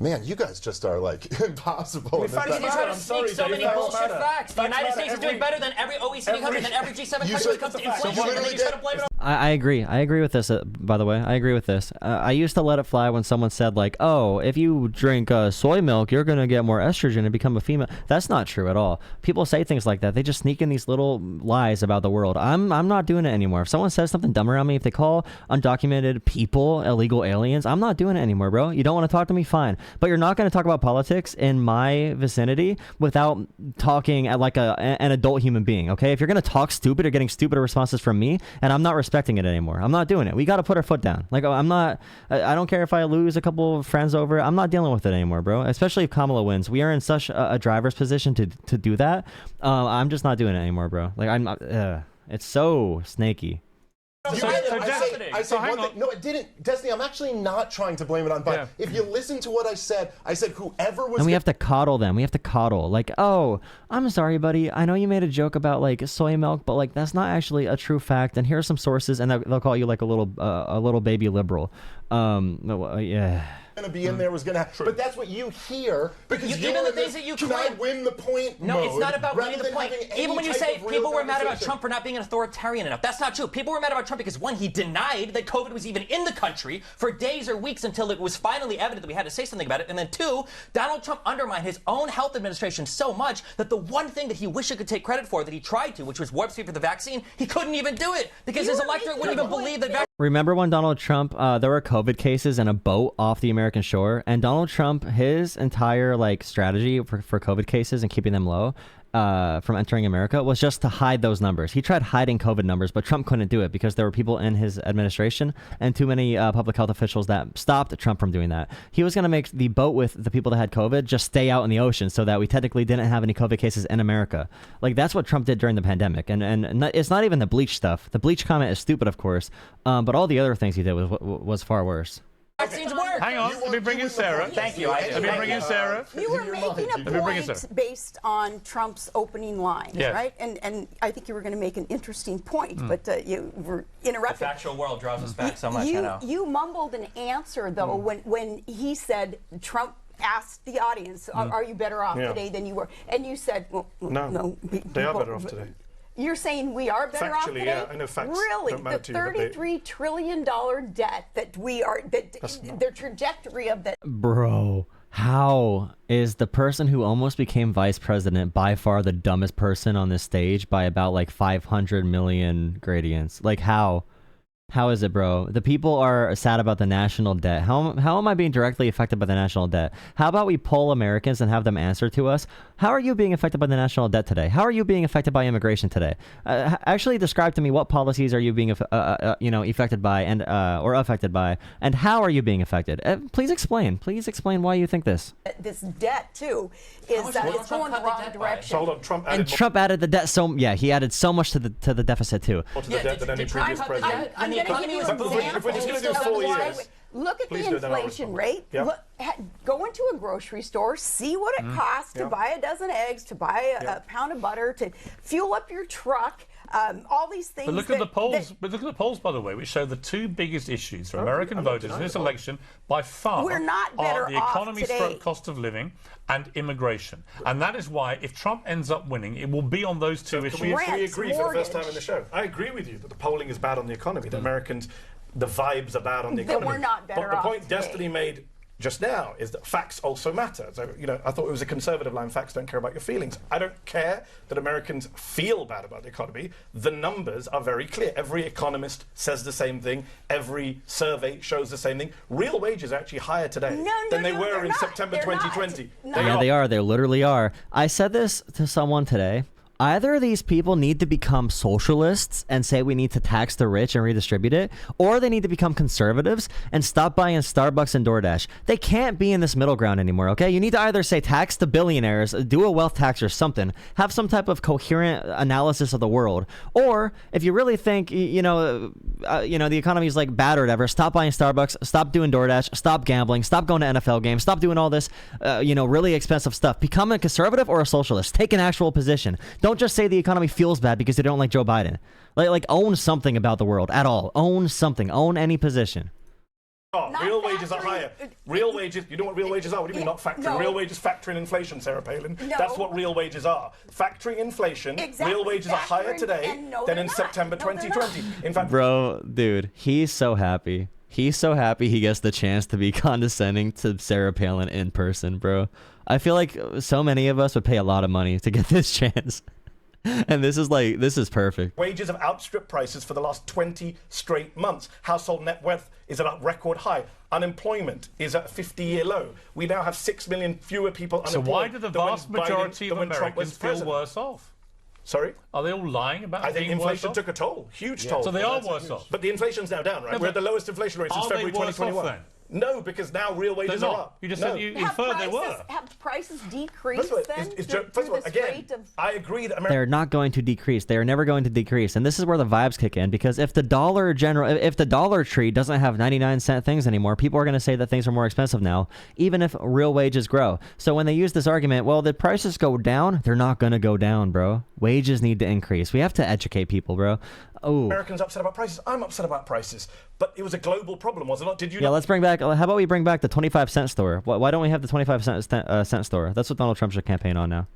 Man, you guys just are like impossible. I'm sorry, so many bullshit facts. The United States is doing better than every OECD country, than every G7 country when it comes to inflation, and then you try to blame it on. I agree. I agree with this, by the way. I agree with this. I used to let it fly when someone said, like, oh, if you drink soy milk, you're going to get more estrogen and become a female. That's not true at all. People say things like that. They just sneak in these little lies about the world. I'm not doing it anymore. If someone says something dumb around me, if they call undocumented people illegal aliens, I'm not doing it anymore, bro. You don't want to talk to me? Fine. But you're not going to talk about politics in my vicinity without talking at like an adult human being, okay? If you're going to talk stupid or getting stupid responses from me, and I'm not respecting it anymore. I'm not doing it. We got to put our foot down. Like, I'm not, I don't care if I lose a couple of friends over it. I'm not dealing with it anymore, bro. Especially if Kamala wins. We are in such a driver's position to do that. I'm just not doing it anymore, bro. Like, I'm not, it's so snaky. I said one thing. No, it didn't. Destiny, I'm actually not trying to blame it on Biden. If you listen to what I said whoever was... And we have to coddle them. We have to coddle. Like, oh, I'm sorry, buddy. I know you made a joke about, like, soy milk, but, like, that's not actually a true fact. And here are some sources. And they'll call you, like, a little baby liberal. Yeah. Going to be in there was going to but that's what you hear because even the things that you can I win the point no mode, it's not about winning the point even when you say people were mad about Trump for not being an authoritarian enough. That's not true. People were mad about Trump because one, he denied that COVID was even in the country for days or weeks until it was finally evident that we had to say something about it, and then two, Donald Trump undermined his own health administration so much that the one thing that he wished he could take credit for that he tried to, which was warp speed for the vaccine, he couldn't even do it because his electorate wouldn't even believe that. Remember when Donald Trump, there were COVID cases in a boat off the American shore, and Donald Trump, his entire like strategy for COVID cases and keeping them low from entering America was just to hide those numbers. He tried hiding COVID numbers, but Trump couldn't do it because there were people in his administration and too many public health officials that stopped Trump from doing that. He was going to make the boat with the people that had COVID just stay out in the ocean so that we technically didn't have any COVID cases in America. Like, that's what Trump did during the pandemic. And it's not even the bleach stuff. The bleach comment is stupid, of course, but all the other things he did was far worse. Vaccines work. Hang on, let me bring in Sarah. Thank you. Let me bring in Sarah. You were making a point based on Trump's opening line, right? And I think you were going to make an interesting point, but you were interrupted. The factual world draws us back so much, you, I know. You mumbled an answer, though, when he said Trump asked the audience, are you better off today than you were? And you said, well, no. They are better off today. You're saying we are better off today? Yeah, I know facts really? don't matter The to you, $33 trillion debt that we are, the trajectory of that. Bro, how is the person who almost became vice president by far the dumbest person on this stage by about like 500 million gradients? Like, how? How is it, bro? The people are sad about the national debt. How am I being directly affected by the national debt? How about we poll Americans and have them answer to us? How are you being affected by the national debt today? How are you being affected by immigration today? Actually describe to me what policies are you being affected by and or affected by, and how are you being affected? Please explain. Please explain why you think this. This debt too is it's going the wrong direction. Hold on, Trump added the debt he added so much to the deficit too. Or to the debt than any previous president. I'm going to give you an If we're just going to do 4 years. Look at the inflation rate. Yep. Go into a grocery store, see what it costs to buy a dozen eggs, to buy a pound of butter, to fuel up your truck. All these things. But look at the polls. But look at the polls, by the way, which show the two biggest issues for American voters in this election by far are the economy, cost of living, and immigration. And that is why, if Trump ends up winning, it will be on those two issues. We agree for the first time in the show. I agree with you that the polling is bad on the economy. The Americans, the vibes are bad on the economy. We're not better off. But the point Destiny made just now is that facts also matter. So, I thought it was a conservative line, facts don't care about your feelings. I don't care that Americans feel bad about the economy. The numbers are very clear. Every economist says the same thing. Every survey shows the same thing. Real wages are actually higher today than they were in September 2020. Yeah, they are. They literally are. I said this to someone today. Either these people need to become socialists and say we need to tax the rich and redistribute it, or they need to become conservatives and stop buying Starbucks and DoorDash. They can't be in this middle ground anymore, okay? You need to either say tax the billionaires, do a wealth tax or something, have some type of coherent analysis of the world, or if you really think, the economy is like bad or whatever, stop buying Starbucks, stop doing DoorDash, stop gambling, stop going to NFL games, stop doing all this, really expensive stuff. Become a conservative or a socialist. Take an actual position. Don't just say the economy feels bad because they don't like Joe Biden. Like own something about the world at all. Own something. Own any position. Real wages are higher. Real wages, you know what real wages are? What do you mean not factoring? No. Real wages factor in inflation, Sarah Palin. No. That's what real wages are. Factoring inflation, real wages are higher today than in September 2020. In fact, bro, dude, he's so happy. He's so happy he gets the chance to be condescending to Sarah Palin in person, bro. I feel like so many of us would pay a lot of money to get this chance. And this is perfect. Wages have outstripped prices for the last 20 straight months. Household net worth is at a record high. Unemployment is at a 50-year low. We now have 6 million fewer people unemployed. So why do the vast majority of Americans feel worse off? Sorry? Are they all lying about I think being inflation worse took a toll, huge toll. So they are worse off. But the inflation's now down, right? No, We're at the lowest inflation rate since are they February worse off 2021. then? No, because now real wages They're are not. up. You just no. said you inferred they were. Have prices decreased First of all, then? first of all, again, I agree that They're not going to decrease. They are never going to decrease. And this is where the vibes kick in, because if the Dollar Tree doesn't have 99-cent things anymore, people are going to say that things are more expensive now, even if real wages grow. So when they use this argument, well, the prices go down, they're not going to go down, bro. Wages need to increase. We have to educate people, bro. Oh. Americans upset about prices. I'm upset about prices. But it was a global problem, was it not? Did you? Yeah, let's bring back. How about we bring back the 25-cent store? Why don't we have the 25-cent store? That's what Donald Trump should campaign on now.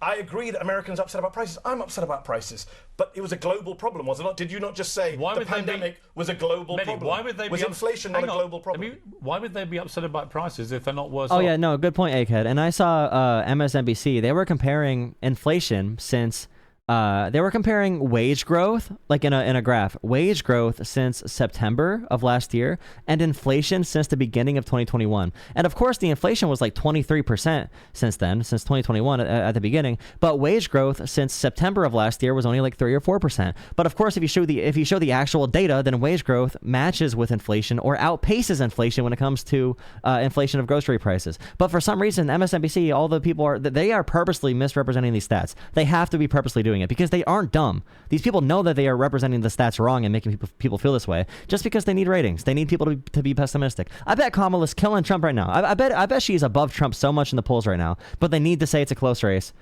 I agree that Americans upset about prices. I'm upset about prices. But it was a global problem, was it not? Did you not just say the pandemic was a global problem? Why would they was inflation not a global problem? Why would they be upset about prices if they're not worse Oh, off? yeah, no, good point, Egghead. And I saw MSNBC. They were comparing inflation since... they were comparing wage growth, like in a graph, wage growth since September of last year and inflation since the beginning of 2021. And of course, the inflation was like 23% since then, since 2021 at the beginning. But wage growth since September of last year was only like 3 or 4%. But of course, if you show the actual data, then wage growth matches with inflation or outpaces inflation when it comes to inflation of grocery prices. But for some reason, MSNBC, all the people they are purposely misrepresenting these stats. They have to be purposely doing it because they aren't dumb. These people know that they are representing the stats wrong and making people feel this way just because they need ratings. They need people to be pessimistic. I bet Kamala's killing Trump right now. I bet she's above Trump so much in the polls right now, but they need to say it's a close race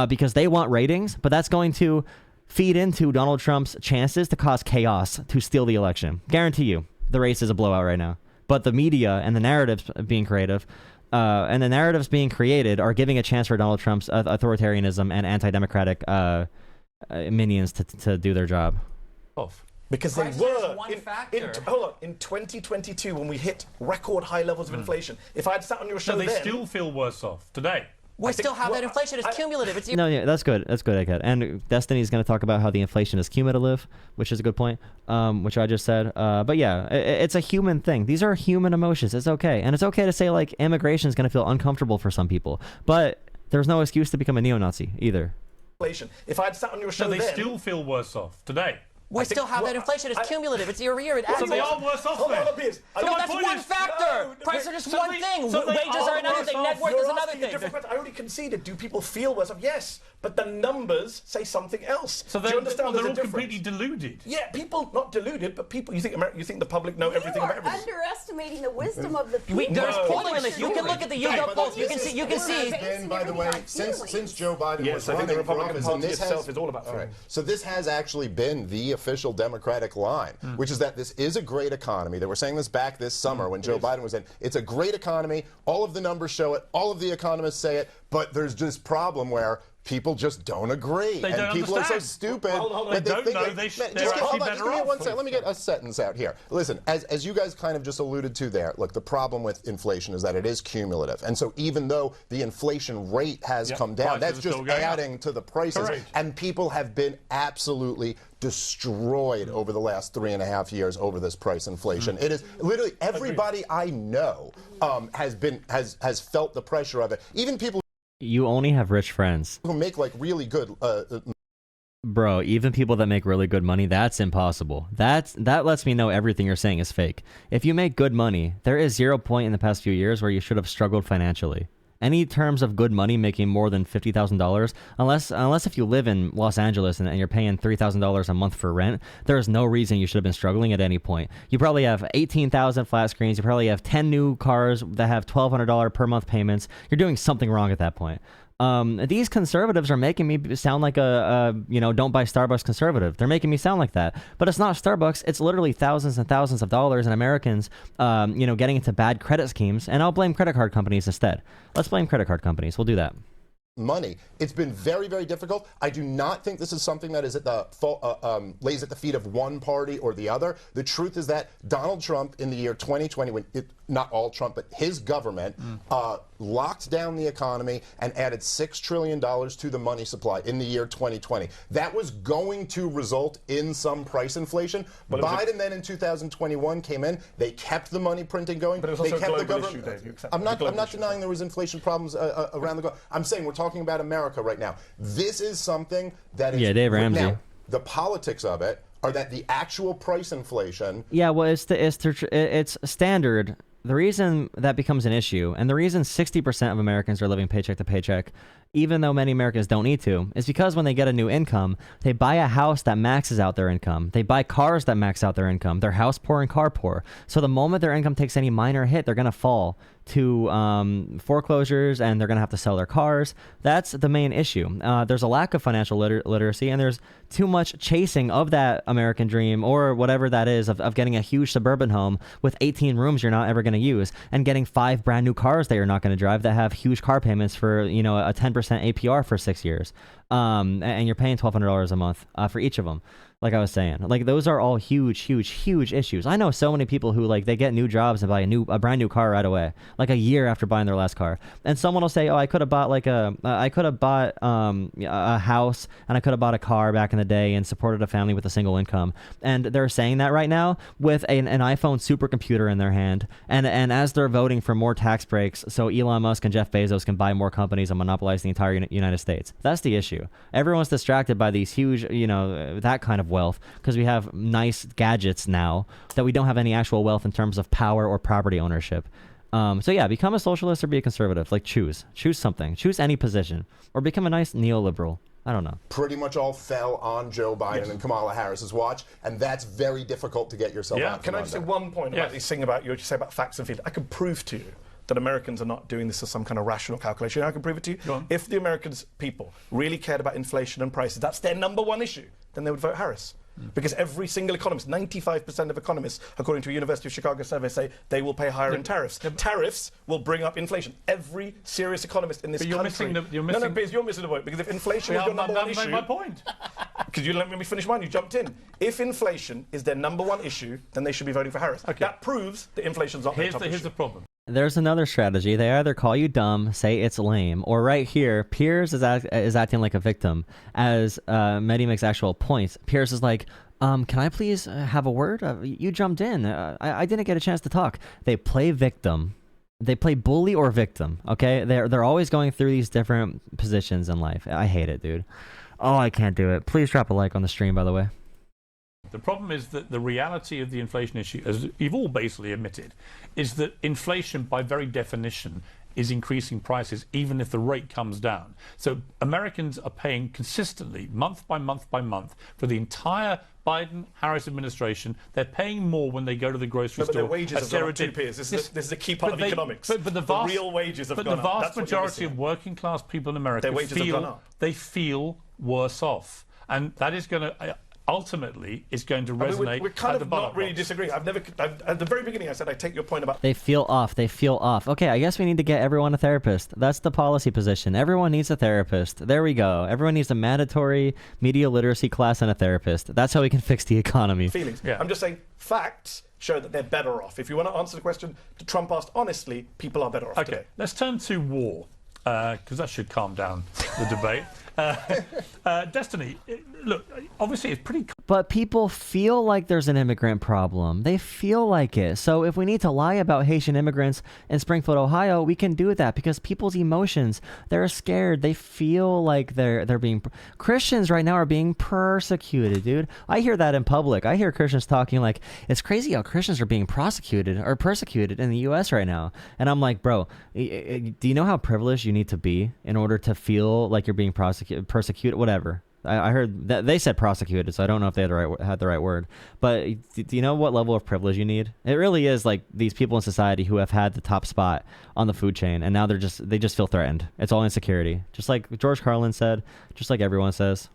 because they want ratings, but that's going to feed into Donald Trump's chances to cause chaos to steal the election. Guarantee you, the race is a blowout right now. But the media and the narratives being creative and the narratives being created are giving a chance for Donald Trump's authoritarianism and anti-democratic minions to do their job. Because they were hold on, in 2022 when we hit record high levels of inflation. If I had sat on your show, they still feel worse off today. We still have that inflation. It's cumulative. It's no, yeah, that's good. That's good, Egghead. And Destiny's going to talk about how the inflation is cumulative, which is a good point, which I just said. But yeah, it's a human thing. These are human emotions. It's okay. And it's okay to say, like, immigration is going to feel uncomfortable for some people. But there's no excuse to become a neo-Nazi either. If I had sat on your show, they still feel worse off today. We still have that inflation. It's cumulative. It's year-over-year. It adds So they are worse off then. No, that's one factor. Prices are just one thing. Wages are another thing. Net worth is another thing. I already conceded. Do people feel worse off? Yes. But the numbers say something else. So do you understand they're all completely deluded. Yeah, people not deluded, but people. You think the public know everything about everything? You are underestimating the wisdom of the people. There's polling on this. You can look at the YouGov polls. You can see. And by the way, since Joe Biden was running for office, and this itself is all about feelings. So this has actually been the official Democratic line, which is that this is a great economy. They were saying this back this summer when Joe Biden was in. It's a great economy. All of the numbers show it. All of the economists say it. But there's this problem where people just don't agree. They don't people understand. are so stupid that they think they're actually better off. Let me get a sentence out here. Listen, as you guys kind of just alluded to there, look, the problem with inflation is that it is cumulative. And so even though the inflation rate has come down, that's just adding to the prices. Correct. And people have been absolutely destroyed over the last 3.5 years over this price inflation. It is literally everybody I know has felt the pressure of it. Even people You only have rich friends. who make like really good Bro, even people that make really good money, that's impossible. That lets me know everything you're saying is fake. If you make good money, there is 0 point in the past few years where you should have struggled financially. Any terms of good money making more than $50,000, unless if you live in Los Angeles and you're paying $3,000 a month for rent, there is no reason you should have been struggling at any point. You probably have 18,000 flat screens. You probably have 10 new cars that have $1,200 per month payments. You're doing something wrong at that point. These conservatives are making me sound like a don't buy Starbucks conservative. They're making me sound like that. But it's not Starbucks. It's literally thousands and thousands of dollars in Americans, getting into bad credit schemes. And I'll blame credit card companies instead. Let's blame credit card companies. We'll do that. Money. It's been very, very difficult. I do not think this is something that is at the lays at the feet of one party or the other. The truth is that Donald Trump in the year 2020, when not all Trump, but his government locked down the economy and added $6 trillion to the money supply in the year 2020. That was going to result in some price inflation. But Biden then in 2021 came in. They kept the money printing going. But it was also a global issue, Dave. I'm not denying there was inflation problems around the globe. I'm saying we're talking about America right now. This is something that is... Yeah, Dave Ramsey. Now, the politics of it are that the actual price inflation... Yeah, well, it's standard. The reason that becomes an issue, and the reason 60% of Americans are living paycheck to paycheck, even though many Americans don't need to, is because when they get a new income, they buy a house that maxes out their income. They buy cars that max out their income. They're house poor and car poor. So the moment their income takes any minor hit, they're going to fall to foreclosures, and they're going to have to sell their cars. That's the main issue. There's a lack of financial literacy, and there's too much chasing of that American dream, or whatever that is, of getting a huge suburban home with 18 rooms you're not ever going to use, and getting 5 brand new cars that you're not going to drive that have huge car payments for, a 10% APR for 6 years. And you're paying $1,200 a month for each of them. Like I was saying, like those are all huge, huge, huge issues. I know so many people who they get new jobs and buy a brand new car right away, like a year after buying their last car. And someone will say, "Oh, I could have bought a house and I could have bought a car back in the day and supported a family with a single income." And they're saying that right now with an iPhone supercomputer in their hand, and as they're voting for more tax breaks so Elon Musk and Jeff Bezos can buy more companies and monopolize the entire United States. That's the issue. Everyone's distracted by these huge, that kind of wealth, because we have nice gadgets now that we don't have any actual wealth in terms of power or property ownership. So yeah, become a socialist or be a conservative. Choose something. Choose any position, or become a nice neoliberal. I don't know. Pretty much all fell on Joe Biden and Kamala Harris's watch, and that's very difficult to get yourself out from Can I just say one point about this thing about you say about facts and feelings? I can prove to you that Americans are not doing this as some kind of rational calculation. I can prove it to you. If the Americans people really cared about inflation and prices, that's their #1 issue, then they would vote Harris. Because every single economist, 95% of economists, according to a University of Chicago survey, say they will pay higher in tariffs. Tariffs will bring up inflation. Every serious economist in this country... No, Piers, you're missing the point. Because if inflation is your #1 issue... my point. Because you let me finish mine, you jumped in. If inflation is their #1 issue, then they should be voting for Harris. Okay. That proves that inflation's not their top issue. Here's the problem. There's another strategy. They either call you dumb, say it's lame, or right here, Piers is acting like a victim. As Mehdi makes actual points, Piers is like, can I please have a word? You jumped in. I didn't get a chance to talk. They play victim. They play bully or victim, okay? They're always going through these different positions in life. I hate it, dude. Oh, I can't do it. Please drop a like on the stream, by the way. The problem is that the reality of the inflation issue, as you've all basically admitted, is that inflation, by very definition, is increasing prices even if the rate comes down. So Americans are paying consistently, month by month by month, for the entire Biden-Harris administration. They're paying more when they go to the grocery store. But their wages have gone up too, Piers. This is a key part of economics. But the real wages have gone up. But the vast majority of working class people in America their wages have gone up. They feel worse off. And that is going to... ultimately, is going to resonate. We're kind of not really disagreeing. At the very beginning, I said I take your point about... They feel off. They feel off. Okay, I guess we need to get everyone a therapist. That's the policy position. Everyone needs a therapist. There we go. Everyone needs a mandatory media literacy class and a therapist. That's how we can fix the economy. Feelings. Yeah. I'm just saying facts show that they're better off. If you want to answer the question Trump asked honestly, people are better off today. Let's turn to war, because that should calm down the debate. Destiny, look, obviously it's pretty... But people feel like there's an immigrant problem. They feel like it. So if we need to lie about Haitian immigrants in Springfield, Ohio, we can do that because people's emotions, they're scared. They feel like they're being... Christians right now are being persecuted, dude. I hear that in public. I hear Christians talking like, it's crazy how Christians are being persecuted in the U.S. right now. And I'm like, bro, do you know how privileged you need to be in order to feel like you're being persecuted, whatever. I heard that they said prosecuted, so I don't know if they had the right word. But do you know what level of privilege you need? It really is like these people in society who have had the top spot on the food chain, and now they just feel threatened. It's all insecurity, just like George Carlin said, just like everyone says.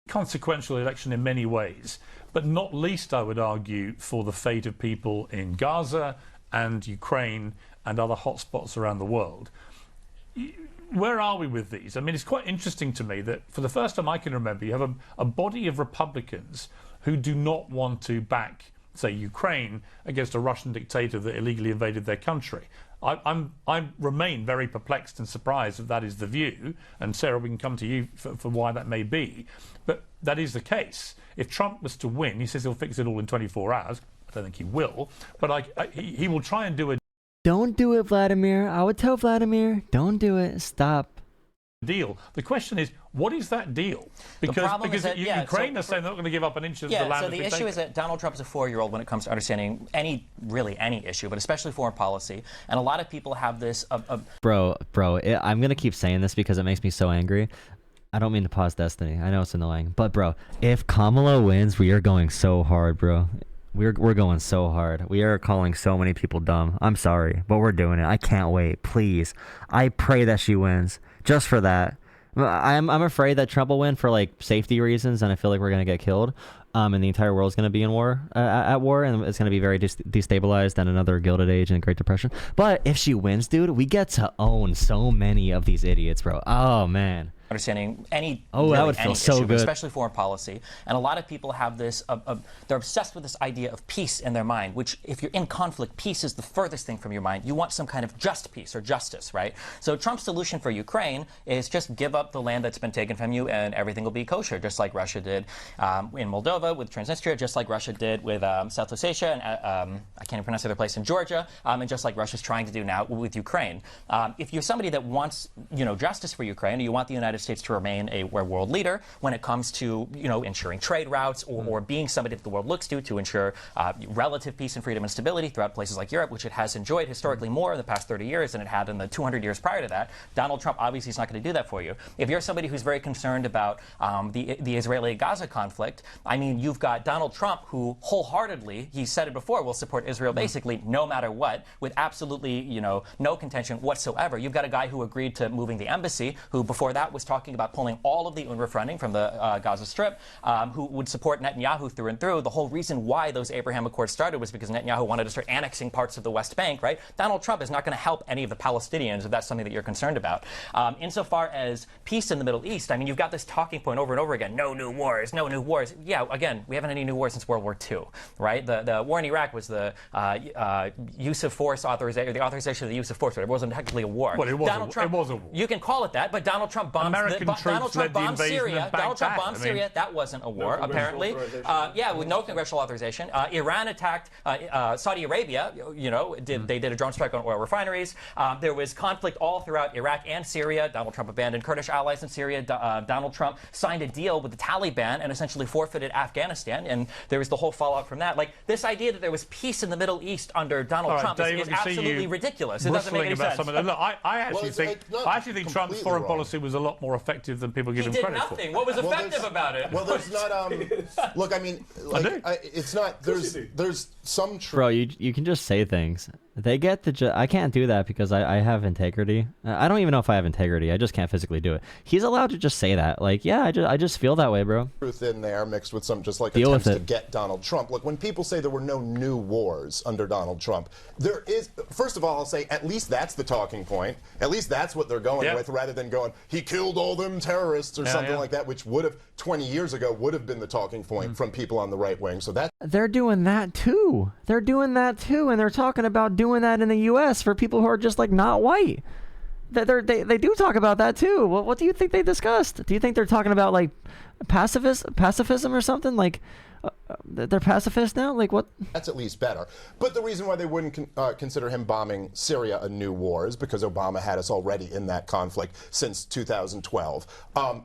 Consequential election in many ways, but not least, I would argue, for the fate of people in Gaza and Ukraine and other hotspots around the world. Where are we with these? I mean, it's quite interesting to me that for the first time I can remember, you have a body of Republicans who do not want to back say, Ukraine against a Russian dictator that illegally invaded their country. I remain very perplexed and surprised that that is the view, and Sarah, we can come to you for why that may be, but that is the case. If Trump was to win, he says he'll fix it all in 24 hours. I don't think he will, but he will try and do a Don't do it, Vladimir. I would tell Vladimir, don't do it. Stop. deal. The question is, what is that deal? Because Ukraine are saying they're not going to give up an inch of the land. So the issue is that Donald Trump is a 4-year-old when it comes to understanding any issue, but especially foreign policy. And a lot of people have this. Bro, I'm going to keep saying this because it makes me so angry. I don't mean to pause Destiny. I know it's annoying. But, bro, if Kamala wins, we are going so hard, bro. We're going so hard. We are calling so many people dumb. I'm sorry, but we're doing it. I can't wait. Please. I pray that she wins. Just for that. I'm afraid that Trump will win for like safety reasons, and I feel like we're gonna get killed. And the entire world's gonna be in war, at war, and it's gonna be very destabilized and another Gilded Age and Great Depression. But if she wins, dude, we get to own so many of these idiots, bro. Oh man. Understanding any that would feel so issue, good, especially foreign policy. And a lot of people have this they're obsessed with this idea of peace in their mind, which if you're in conflict, peace is the furthest thing from your mind. You want some kind of just peace or justice, right? So Trump's solution for Ukraine is just give up the land that's been taken from you and everything will be kosher, just like Russia did in Moldova with Transnistria, just like Russia did with South Ossetia and I can't even pronounce the other place in Georgia, and just like Russia's trying to do now with Ukraine. If you're somebody that wants justice for Ukraine, or you want the United States to remain a world leader when it comes to ensuring trade routes or being somebody that the world looks to ensure relative peace and freedom and stability throughout places like Europe, which it has enjoyed historically more in the past 30 years than it had in the 200 years prior to that. Donald Trump obviously is not going to do that for you. If you're somebody who's very concerned about the Israeli-Gaza conflict, I mean, you've got Donald Trump who wholeheartedly, he said it before, will support Israel basically no matter what, with absolutely no contention whatsoever. You've got a guy who agreed to moving the embassy, who before that was talking about pulling all of the UNRWA funding from the Gaza Strip, who would support Netanyahu through and through. The whole reason why those Abraham Accords started was because Netanyahu wanted to start annexing parts of the West Bank, right? Donald Trump is not going to help any of the Palestinians if that's something that you're concerned about. Insofar as peace in the Middle East, I mean, you've got this talking point over and over again, no new wars, no new wars. Yeah, again, we haven't had any new wars since World War II, right? The war in Iraq was the use of force authorization, or the authorization of the use of force, but it wasn't technically a war. Well, it was a war. You can call it that, but Donald Trump bombed Syria. Donald Trump bombed Syria. That wasn't a war, apparently. With no congressional authorization. Iran attacked Saudi Arabia. They did a drone strike on oil refineries. There was conflict all throughout Iraq and Syria. Donald Trump abandoned Kurdish allies in Syria. Donald Trump signed a deal with the Taliban and essentially forfeited Afghanistan. And there was the whole fallout from that. Like, this idea that there was peace in the Middle East under Donald Trump is absolutely ridiculous. It doesn't make any sense. Look, I actually think Trump's foreign policy was a lot more effective than people give him credit for. He did nothing. What was effective about it? Well, there's not. Look, I mean, it's not. There's some. Bro, you can just say things. They get the. I can't do that because I have integrity. I don't even know if I have integrity. I just can't physically do it. He's allowed to just say that. Like, yeah, I just feel that way, bro. Truth in there mixed with some just like attempts to get Donald Trump. Look, when people say there were no new wars under Donald Trump, there is. First of all, I'll say at least that's the talking point. At least that's what they're going with, rather than going, he killed all them terrorists or something like that, which would have 20 years ago would have been the talking point from people on the right wing. So that they're doing that too. They're doing that too, and they're talking about doing that in the U.S. for people who are just like not white. They do talk about that too. What do you think they discussed? Do you think they're talking about like pacifism or something? Like they're pacifists now? Like what? That's at least better. But the reason why they wouldn't consider him bombing Syria a new war is because Obama had us already in that conflict since 2012.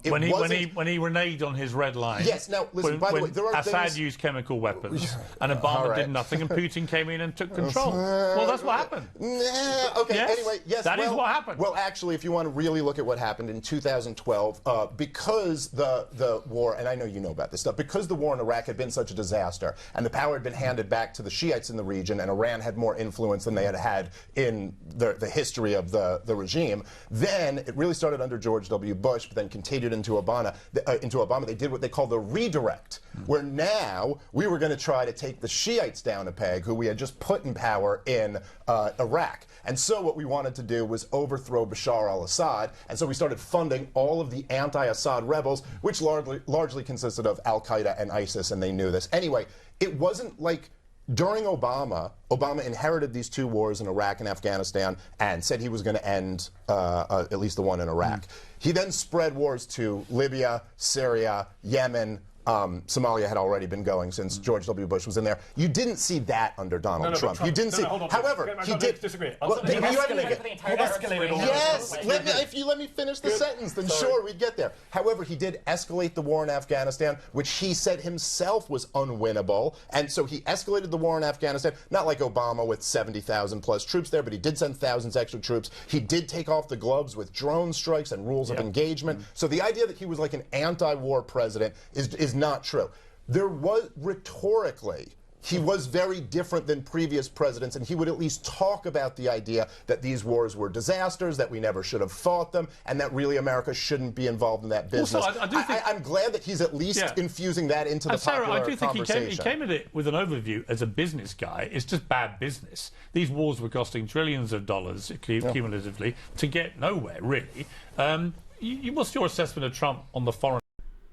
When he reneged on his red line. Yes. Now listen. By the way, there are Assad used chemical weapons, and Obama did nothing, and Putin came in and took control. Well, that's what happened. Okay. Yes, anyway, yes. That is what happened. Well, actually, if you want to really look at what happened in 2012, because the war, and I know you know about this stuff, because the war in Iraq had been such a disaster, and the power had been handed back to the Shiites in the region, and Iran had more influence than they had in the history of the regime. Then it really started under George W. Bush, but then continued into Obama. They did what they called the redirect, where now we were going to try to take the Shiites down a peg, who we had just put in power in Iraq. And so what we wanted to do was overthrow Bashar al-Assad, and so we started funding all of the anti-Assad rebels, which largely consisted of Al-Qaeda and ISIS, and they knew this. Anyway, it wasn't like During Obama, Obama inherited these 2 wars in Iraq and Afghanistan and said he was going to end at least the one in Iraq. He then spread wars to Libya, Syria, Yemen. Somalia had already been going since George W. Bush was in there. You didn't see that under Donald Trump. You didn't see. However, he did. Disagree. Well, you escalated all yes. If you let me finish the sentence, then sure, we'd get there. However, he did escalate the war in Afghanistan, which he said himself was unwinnable, and so he escalated the war in Afghanistan. Not like Obama with 70,000 plus troops there, but he did send thousands extra troops. He did take off the gloves with drone strikes and rules of engagement. So the idea that he was like an anti-war president is not true. There was, rhetorically, he was very different than previous presidents, and he would at least talk about the idea that these wars were disasters, that we never should have fought them, and that really America shouldn't be involved in that business. Also, I do think, I'm glad that he's at least infusing that into the popular I do think conversation. he came at it with an overview as a business guy. It's just bad business. These wars were costing trillions of dollars cumulatively to get nowhere, really. What's your assessment of Trump on the foreign?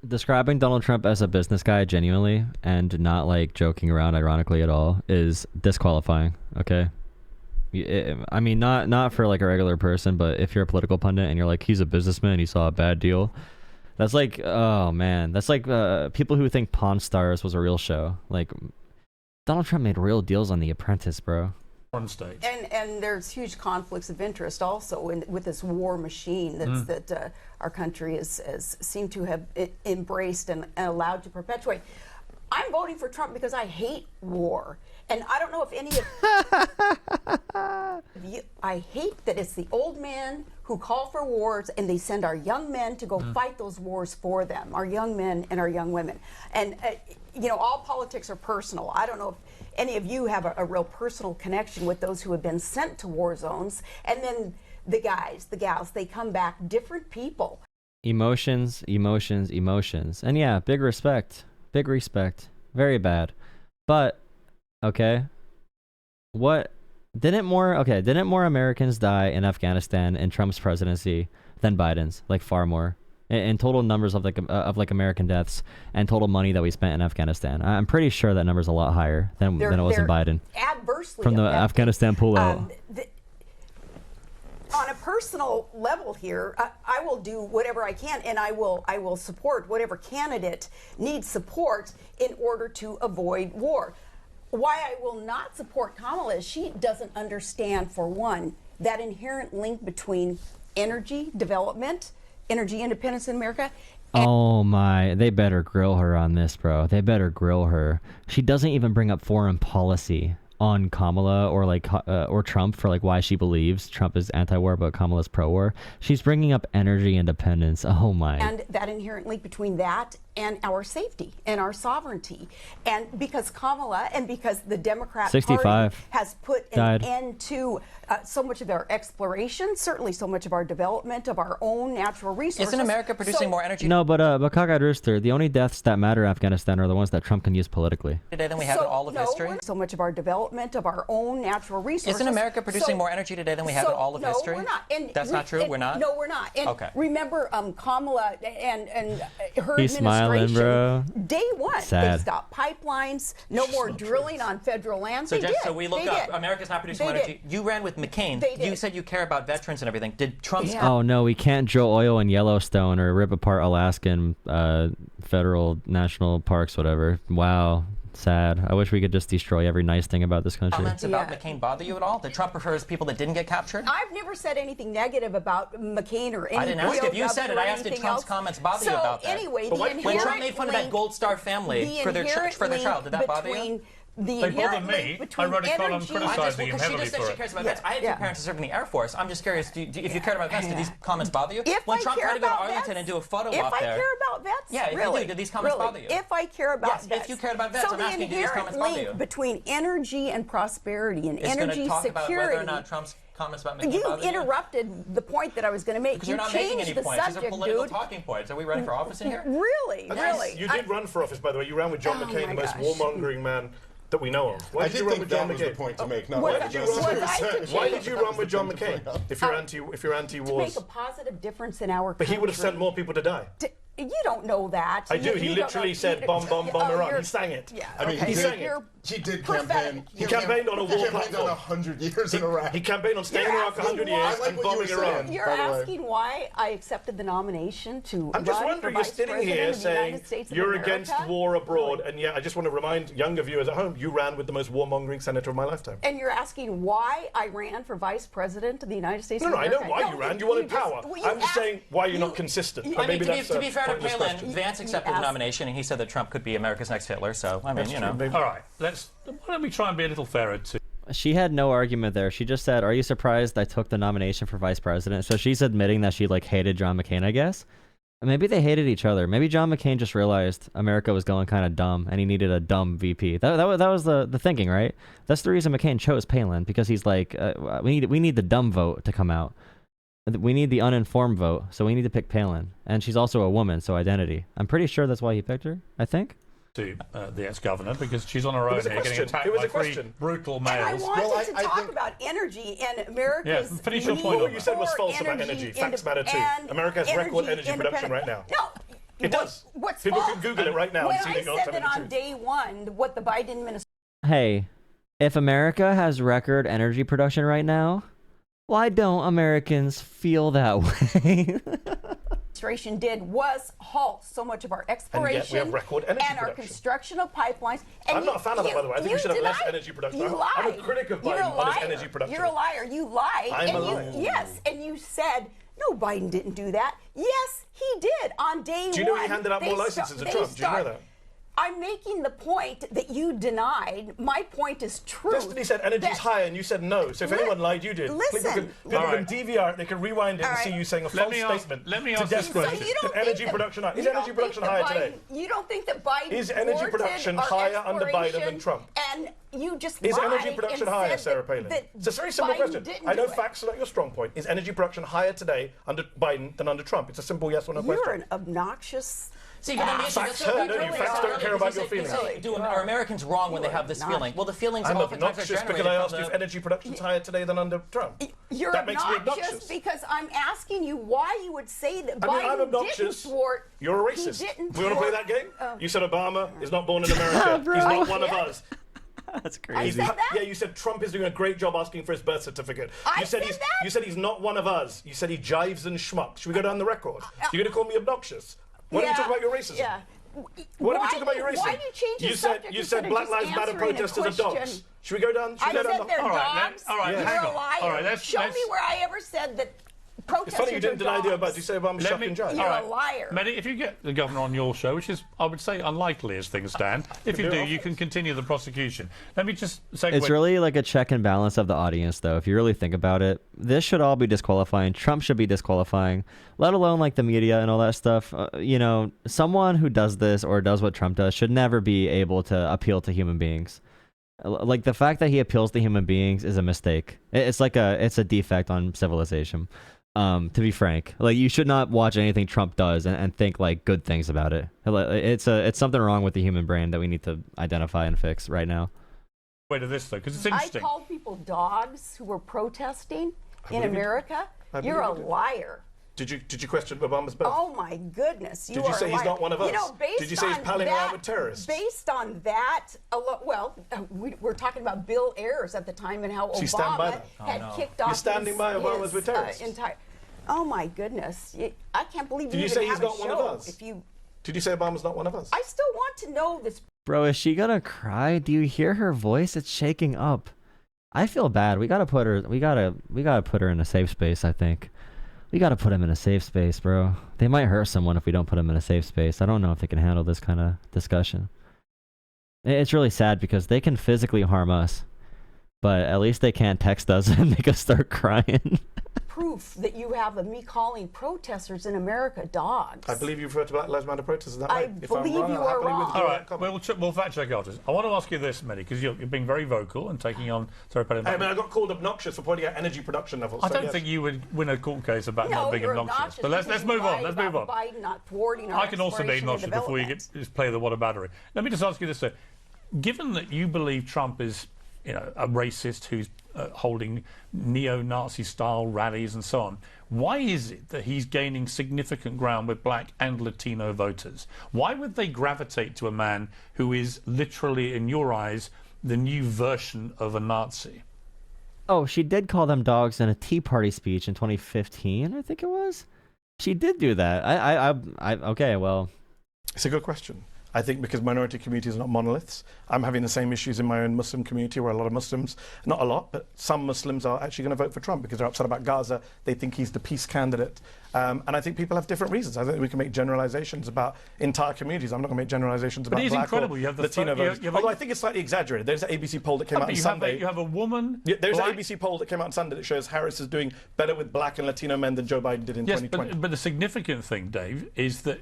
Describing Donald Trump as a business guy genuinely and not like joking around ironically at all is disqualifying. Okay, I mean not for like a regular person, but if you're a political pundit and you're like, he's a businessman, he saw a bad deal, that's like, oh man, that's like people who think Pawn Stars was a real show. Like, Donald Trump made real deals on The Apprentice, bro. Stage. And there's huge conflicts of interest also with this war machine that our country has seemed to have embraced and allowed to perpetuate. I'm voting for Trump because I hate war. And I don't know if any of you, I hate that it's the old men who call for wars and they send our young men to go fight those wars for them, our young men and our young women. And, you know, all politics are personal. I don't know if any of you have a real personal connection with those who have been sent to war zones. And then the guys, the gals, they come back different people. Emotions, emotions, emotions. And yeah, big respect. Big respect. Very bad. But, okay. Didn't more Americans die in Afghanistan in Trump's presidency than Biden's? Like, far more. In total numbers of American deaths and total money that we spent in Afghanistan. I'm pretty sure that number's a lot higher than it was in Biden. Adversely from the affected. Afghanistan pullout. On a personal level here, I will do whatever I can, and I will support whatever candidate needs support in order to avoid war. Why I will not support Kamala is she doesn't understand, for one, that inherent link between energy development, energy independence in America. Oh my, they better grill her on this, bro. They better grill her. She doesn't even bring up foreign policy on Kamala or Trump for like why she believes Trump is anti-war but Kamala's pro-war. She's bringing up energy independence. Oh my. And that inherent link between that and our safety and our sovereignty. And because Kamala and because the Democrat 65 Party has put an died. end to so much of our exploration, certainly so much of our development of our own natural resources. Isn't America producing more energy No, but Cockeyed Rooster, the only deaths that matter in Afghanistan are the ones that Trump can use politically. today than we have in all of history? So much of our development of our own natural resources. Isn't America producing more energy today than we have in all of history? No, we're not. And that's not true? We're not? No, we're not. And okay. Remember Kamala and her He's administration, smiling, bro. Day one, Sad. they stopped pipelines, no more drilling on federal land. So, they did. So we look they up, did. America's not producing They more energy. did. You ran with McCain. They did. You said you care about veterans and everything. Did Trump's... Yeah. Oh no, we can't drill oil in Yellowstone or rip apart Alaskan federal national parks, whatever. Wow. Sad. I wish we could just destroy every nice thing about this country. Comments about McCain bother you at all? That Trump prefers people that didn't get captured? I've never said anything negative about McCain or any. I didn't ask if you said it. I asked if anything Trump's else. comments bother you about that. Anyway, when Trump made fun of that Gold Star family for their child, did that bother you? They bother me. I wrote a column criticizing him Because she heavily just said for she it. cares about vets. I had two parents who served in the Air Force. I'm just curious, if you cared about vets, did these comments bother you? When Trump tried to go to Arlington and do a photo op there. If I care about vets, yeah, if you do, did these comments bother you? If I care about vets. If you cared about vets, I'm asking, do these comments bother you? So the inherent link between energy and prosperity and energy talk security. About whether or not Trump's comments about McCain bother you interrupted the point that I was going to make. Because you're not making any points. Subject, These are political dude. talking points. Are we running for office in here? Really? You did run for office, by the way. You ran with John McCain, the most warmongering man that we know of. Why did you run with John McCain? The point to make. Why did you run with John McCain if you're anti-war? To make a positive difference in our country. But he would have sent more people to die. You don't know that. I do. He literally said bomb, bomb, bomb Iran. He sang it. Yeah, I mean, okay. he sang it. He did campaign. He campaigned on a war He campaigned on platform. 100 years in Iraq. He campaigned on staying in Iraq 100 years I like and what you were bombing Iran. saying. You're by the way. asking why I accepted the nomination to I'm just run wondering, for you're Vice sitting President here of the saying United States of you're America? against war abroad, and yet I just want to remind younger viewers at home, you ran with the most warmongering senator of my lifetime. And you're asking why I ran for Vice President of the United States No, of no, I America? know why you ran. You wanted power. well, I'm just saying why you're not consistent. But I mean, maybe to be fair to pointless Palin, question. Vance accepted the asked- nomination, and he said that Trump could be America's next Hitler. So, I mean, you know. All right, why don't we try and be a little fairer to She had no argument there. She just said, "Are you surprised I took the nomination for vice president?" So she's admitting that she like hated John McCain, I guess. Maybe they hated each other. Maybe John McCain just realized America was going kind of dumb, and he needed a dumb VP. That was the thinking, right? That's the reason McCain chose Palin, because he's like, we need the dumb vote to come out. We need the uninformed vote, so we need to pick Palin. And she's also a woman, so identity. I'm pretty sure that's why he picked her, I think. the ex-governor, because she's on her own was a here getting question. attacked It was by a three question. brutal And I males. wanted Well, to I talk think- about energy and America's Yeah, finish your need point on What you said was for false about energy. Facts matter too. and America has record energy production independent- right now. No. It does. What's People false? can Google it right now When and see I they got said some that on energy. day one, what the Biden administration Hey, if America has record energy production right now, why don't Americans feel that way? did was halt so much of our exploration we have record energy and our production. construction of pipelines. And I'm not a fan of that, by the way. I think we should have less denied- energy production. You lied. I'm a critic of You're Biden a on his liar. energy production. You're a liar. You lied. I'm and a you, liar. Yes, and you said no, Biden didn't do that. Yes, he did on day one. Do you know he handed out more licenses than Trump? Do you know that? I'm making the point that you denied. My point is true. Destiny said energy's higher, and you said no. So if anyone lied, you did. Listen. People All can right. DVR it. They can rewind it and All see right. you saying a Let false me ask- statement. let me to ask this Desperate. question. So you don't That think energy that- production high. Is you energy don't production think higher that today? Biden- You don't think that Biden Is energy thwarted production our higher under Biden than exploration? Trump? And you just Is lied energy production and higher, said Sarah that- Palin? that It's a very simple Biden question. didn't I know do it. facts are not your strong point. Is energy production higher today under Biden than under Trump? It's a simple yes or no You're question. an obnoxious. See, but then the issue Facts that's hurt, what don't you? really Facts are. don't care about your You say, feelings. are Americans wrong when they have this feeling? Well, the feelings I'm oftentimes are obnoxious because generated I from asked you the- if energy production is higher today than under Trump. You're That makes me obnoxious obnoxious. because I'm asking you why you would say that I mean, Biden I'm obnoxious. didn't thwart. You're a he racist. didn't We want to play thwart- that game? Oh. You said Obama is not born in America. Bro. He's not I one of did. us. That's I crazy. said that? Yeah, you said Trump is doing a great job asking for his birth certificate. I You said said he's that? you said he's not one of us. You said he jives and schmucks. Should we go down the record? You're going to call me obnoxious? Why don't we talk about your racism? Yeah. Why don't we talk about your racism? Why do you change the subject you instead said of Black just Lives Matter answering a protesters are dogs. question? Should we go down? Should I we go said down they're All right, dogs. all right, You're hang a on. liar. All right, Show me where I ever said that protesters It's funny you didn't are deny the dogs. Obama. Did you say Obama's Let shock me- and jive? You're All right. a liar. Mehdi, if you get the governor on your show, which is, I would say, unlikely as things stand, if you do, you can continue the prosecution. Let me just segue. It's really like a check and balance of the audience, though. If you really think about it, this should all be disqualifying. Trump should be disqualifying, let alone like the media and all that stuff. You know, someone who does this or does what Trump does should never be able to appeal to human beings. Like the fact that he appeals to human beings is a mistake. It's a defect on civilization. To be frank, like you should not watch anything Trump does and think like good things about it. It's something wrong with the human brain that we need to identify and fix right now. Wait to this though, because it's I interesting. called people dogs who were protesting in believe you America. I You're a believe you did. liar. Did you question Obama's birth? Oh my goodness! Did you say he's not one of us? You know, based Did you say he's on palling that, around with terrorists? Based on that, we're talking about Bill Ayers at the time and how So you stand by Obama that? had kicked off. You're standing by Obama's with terrorists? Oh my goodness! I can't believe Did you even say have he's a not one of show us? If you, Did you say Obama's not one of us? I still want to know this. Bro, is she gonna cry? Do you hear her voice? It's shaking up. I feel bad. We gotta put her. We gotta put her in a safe space. I think we gotta put him in a safe space, bro. They might hurt someone if we don't put him in a safe space. I don't know if they can handle this kind of discussion. It's really sad because they can physically harm us, but at least they can't text us and make us start crying. Proof that you have of me calling protesters in America dogs. I believe you refer to Black Lives Matter protesters that I way. If I'm believe wrong, you I'll are happily wrong. withdraw All that right, comment. we'll fact check after this. I want to ask you this, Mehdi, because you're being very vocal and taking on Sarah Palin. I mean, I got called obnoxious for pointing out energy production levels. I so don't yes. think you would win a court case about No, not being you're obnoxious. But let's because move you on. lied Let's move on. about Biden not thwarting our I can also be exploration and obnoxious before you development. just play the what a battery. Let me just ask you this, though. Given that you believe Trump is a racist who's holding neo-Nazi style rallies and so on. Why is it that he's gaining significant ground with black and Latino voters? Why would they gravitate to a man who is literally, in your eyes, the new version of a Nazi? Oh, she did call them dogs in a Tea Party speech in 2015, I think it was. She did do that. Okay, well. It's a good question. I think because minority communities are not monoliths. I'm having the same issues in my own Muslim community where a lot of Muslims, not a lot, but some Muslims are actually going to vote for Trump because they're upset about Gaza. They think he's the peace candidate. And I think people have different reasons. I think we can make generalizations about entire communities. I'm not going to make generalizations about black or Latino voters. Although I think it's slightly exaggerated. There's an ABC poll that came out on Sunday. You have a woman... Yeah, there's an ABC poll that came out on Sunday that shows Harris is doing better with black and Latino men than Joe Biden did in 2020. But the significant thing, Dave, is that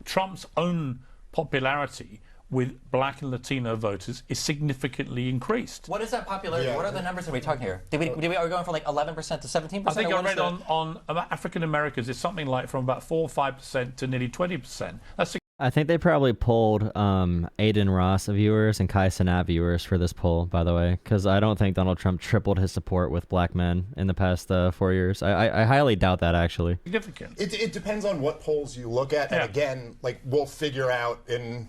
Trump's own popularity with black and Latino voters is significantly increased. What is that popularity? Yeah. What are the numbers that we're talking here? Are we going from like 11% to 17%? I think I read on African Americans, it's something like from about 4 or 5% to nearly 20%. That's I think they probably polled Aiden Ross viewers and Hasanabi viewers for this poll, by the way, because I don't think Donald Trump tripled his support with black men in the past 4 years. I highly doubt that, actually. Significant. It depends on what polls you look at, and again, like we'll figure out in,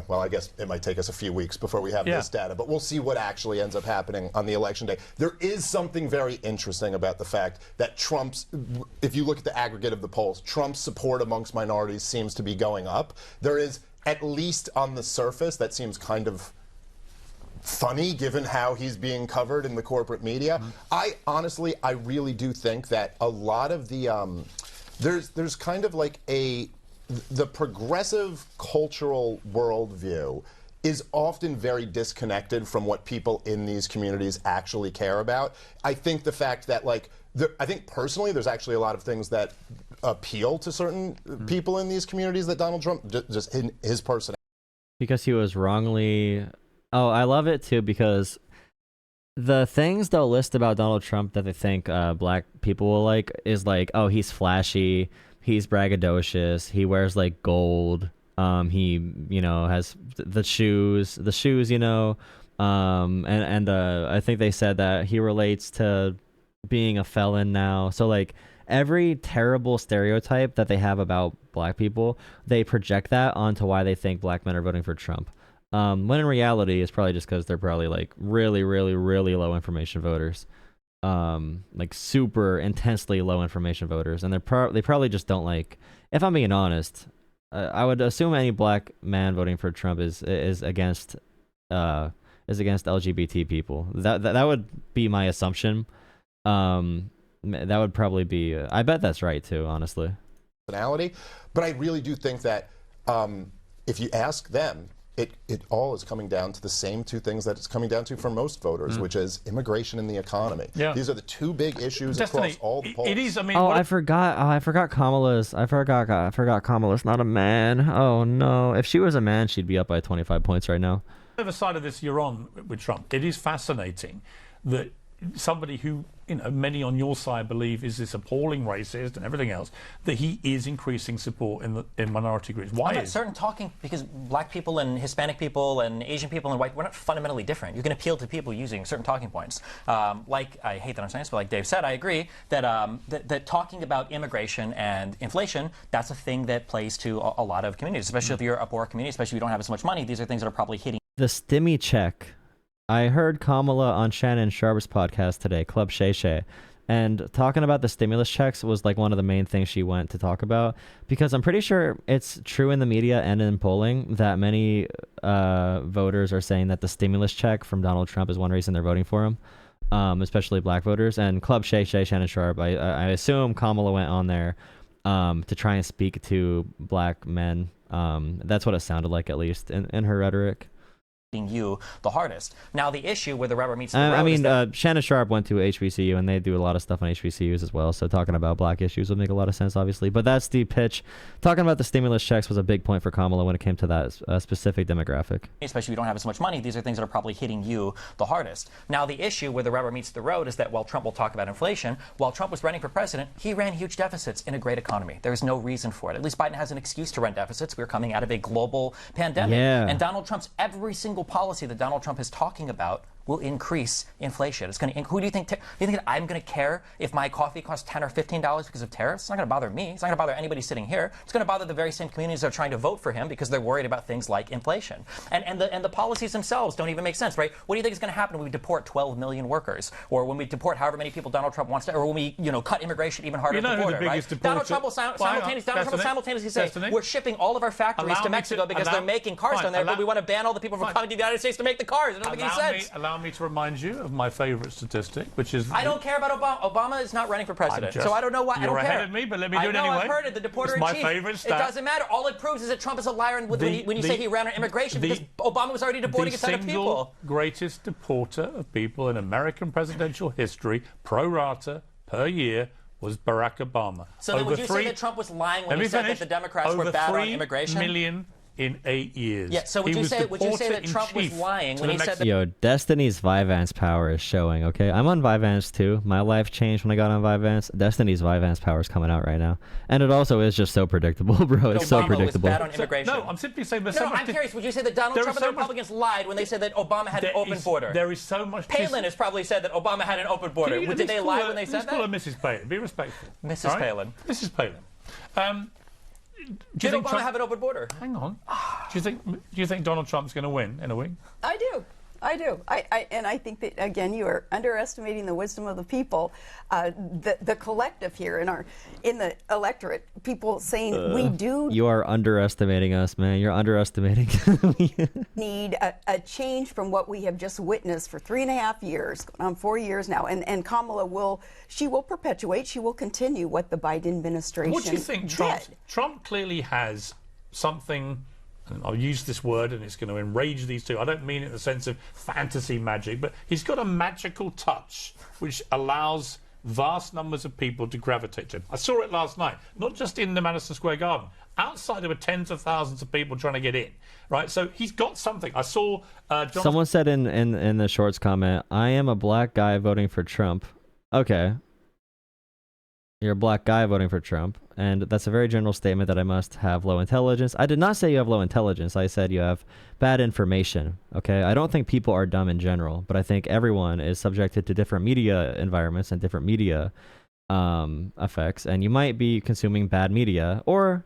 well, I guess it might take us a few weeks before we have this data, but we'll see what actually ends up happening on the election day. There is something very interesting about the fact that if you look at the aggregate of the polls, Trump's support amongst minorities seems to be going up. There is, at least on the surface, that seems kind of funny given how he's being covered in the corporate media. Mm-hmm. I really do think that a lot of the, there's kind of like the progressive cultural worldview is often very disconnected from what people in these communities actually care about. I think the fact that, I think personally there's actually a lot of things that appeal to certain people in these communities that Donald Trump, just in his personality. Because he was wrongly... Oh, I love it too, because the things they'll list about Donald Trump that they think black people will like is like, oh, he's flashy, he's braggadocious, he wears like gold, he, has the shoes, and I think they said that he relates to being a felon now. So like every terrible stereotype that they have about black people, they project that onto why they think black men are voting for Trump. When in reality, it's probably just because they're probably like really, really, really low information voters, like super intensely low information voters, and they probably just don't like. If I'm being honest, I would assume any black man voting for Trump is against LGBT people. That would be my assumption. That would probably be. I bet that's right too, honestly. Personality, but I really do think that if you ask them, it all is coming down to the same two things that it's coming down to for most voters, which is immigration and the economy. Yeah. These are the two big issues across all the polls. It is. I mean, I forgot Kamala's. I forgot Kamala's not a man. Oh no! If she was a man, she'd be up by 25 points right now. Whatever side of this you're on with Trump, it is fascinating that somebody who, many on your side believe is this appalling racist and everything else, that he is increasing support in minority groups. Why is certain talking? Because black people and Hispanic people and Asian people and white, we're not fundamentally different. You can appeal to people using certain talking points. Like, I hate that I'm saying this, but like Dave said, I agree that that talking about immigration and inflation, that's a thing that plays to a lot of communities, especially if you're a poor community, especially if you don't have as much money. These are things that are probably hitting. The stimmy check. I heard Kamala on Shannon Sharp's podcast today, Club Shay Shay, and talking about the stimulus checks was like one of the main things she went to talk about, because I'm pretty sure it's true in the media and in polling that many voters are saying that the stimulus check from Donald Trump is one reason they're voting for him, especially black voters. And Club Shay Shay, Shannon Sharp, I assume Kamala went on there to try and speak to black men. That's what it sounded like, at least in her rhetoric. You the hardest. Now the issue where the rubber meets the road Shannon Sharp went to HBCU, and they do a lot of stuff on HBCUs as well, so talking about black issues would make a lot of sense, obviously. But that's the pitch. Talking about the stimulus checks was a big point for Kamala when it came to that specific demographic. Especially if you don't have as much money, these are things that are probably hitting you the hardest. Now the issue where the rubber meets the road is that while Trump will talk about inflation, while Trump was running for president, he ran huge deficits in a great economy. There is no reason for it. At least Biden has an excuse to run deficits. We're coming out of a global pandemic. Yeah. And Donald Trump's every single policy that Donald Trump is talking about will increase inflation. It's going to. Who do you think? Do you think that I'm going to care if my coffee costs $10 or $15 because of tariffs? It's not going to bother me. It's not going to bother anybody sitting here. It's going to bother the very same communities that are trying to vote for him because they're worried about things like inflation. And the policies themselves don't even make sense, right? What do you think is going to happen when we deport 12 million workers, or when we deport however many people Donald Trump wants to, or when we cut immigration even harder at the border, right? Donald Trump will simultaneously say we're shipping all of our factories to Mexico because they're making cars down there, but we want to ban all the people from coming to the United States to make the cars. It doesn't make any sense. Allow me to remind you of my favorite statistic, which is... I don't care about Obama. Obama is not running for president, so I don't know why. I don't care. You're ahead of me, but let me do it anyway. I know, I've heard it. The deporter-in-chief. It's my favorite stat. It doesn't matter. All it proves is that Trump is a liar when you say he ran on immigration because Obama was already deporting a ton of people. The single greatest deporter of people in American presidential history, pro rata, per year, was Barack Obama. So then would you say that Trump was lying when he said that the Democrats were bad on immigration? 3 million in 8 years. Yeah, so would you say that Trump was lying when he said that... Yo, Destiny's Vyvanse power is showing, okay? I'm on Vyvanse too. My life changed when I got on Vyvanse. Destiny's Vyvanse power is coming out right now. And it also is just so predictable, bro. It's so predictable. Was bad on immigration. No, I'm simply saying... I'm curious. Would you say that Donald Trump and the Republicans lied when they said that Obama had an open border? There is so much... Palin has probably said that Obama had an open border. Did they lie when they said that? Let's call her Mrs. Palin. Be respectful. Mrs. Palin. Mrs. Palin. Did Obama have an open border? Hang on. Do you think Donald Trump's going to win in a week? I do. And I think that, again, you are underestimating the wisdom of the people, the collective here in the electorate, people saying we do. You are underestimating us, man. You're underestimating. Need a change from what we have just witnessed for 3.5 years, 4 years now. And Kamala will perpetuate, she will continue what the Biden administration did. What do you think Trump clearly has something... And I'll use this word and it's going to enrage these two. I don't mean it in the sense of fantasy magic, but he's got a magical touch which allows vast numbers of people to gravitate to him. I saw it last night, not just in the Madison Square Garden. Outside, there were tens of thousands of people trying to get in, right? So he's got something. I saw... Someone said in the Shorts comment, I am a black guy voting for Trump. Okay. You're a black guy voting for Trump, and that's a very general statement that I must have low intelligence. I did not say you have low intelligence. I said you have bad information, okay? I don't think people are dumb in general, but I think everyone is subjected to different media environments and different media effects, and you might be consuming bad media, or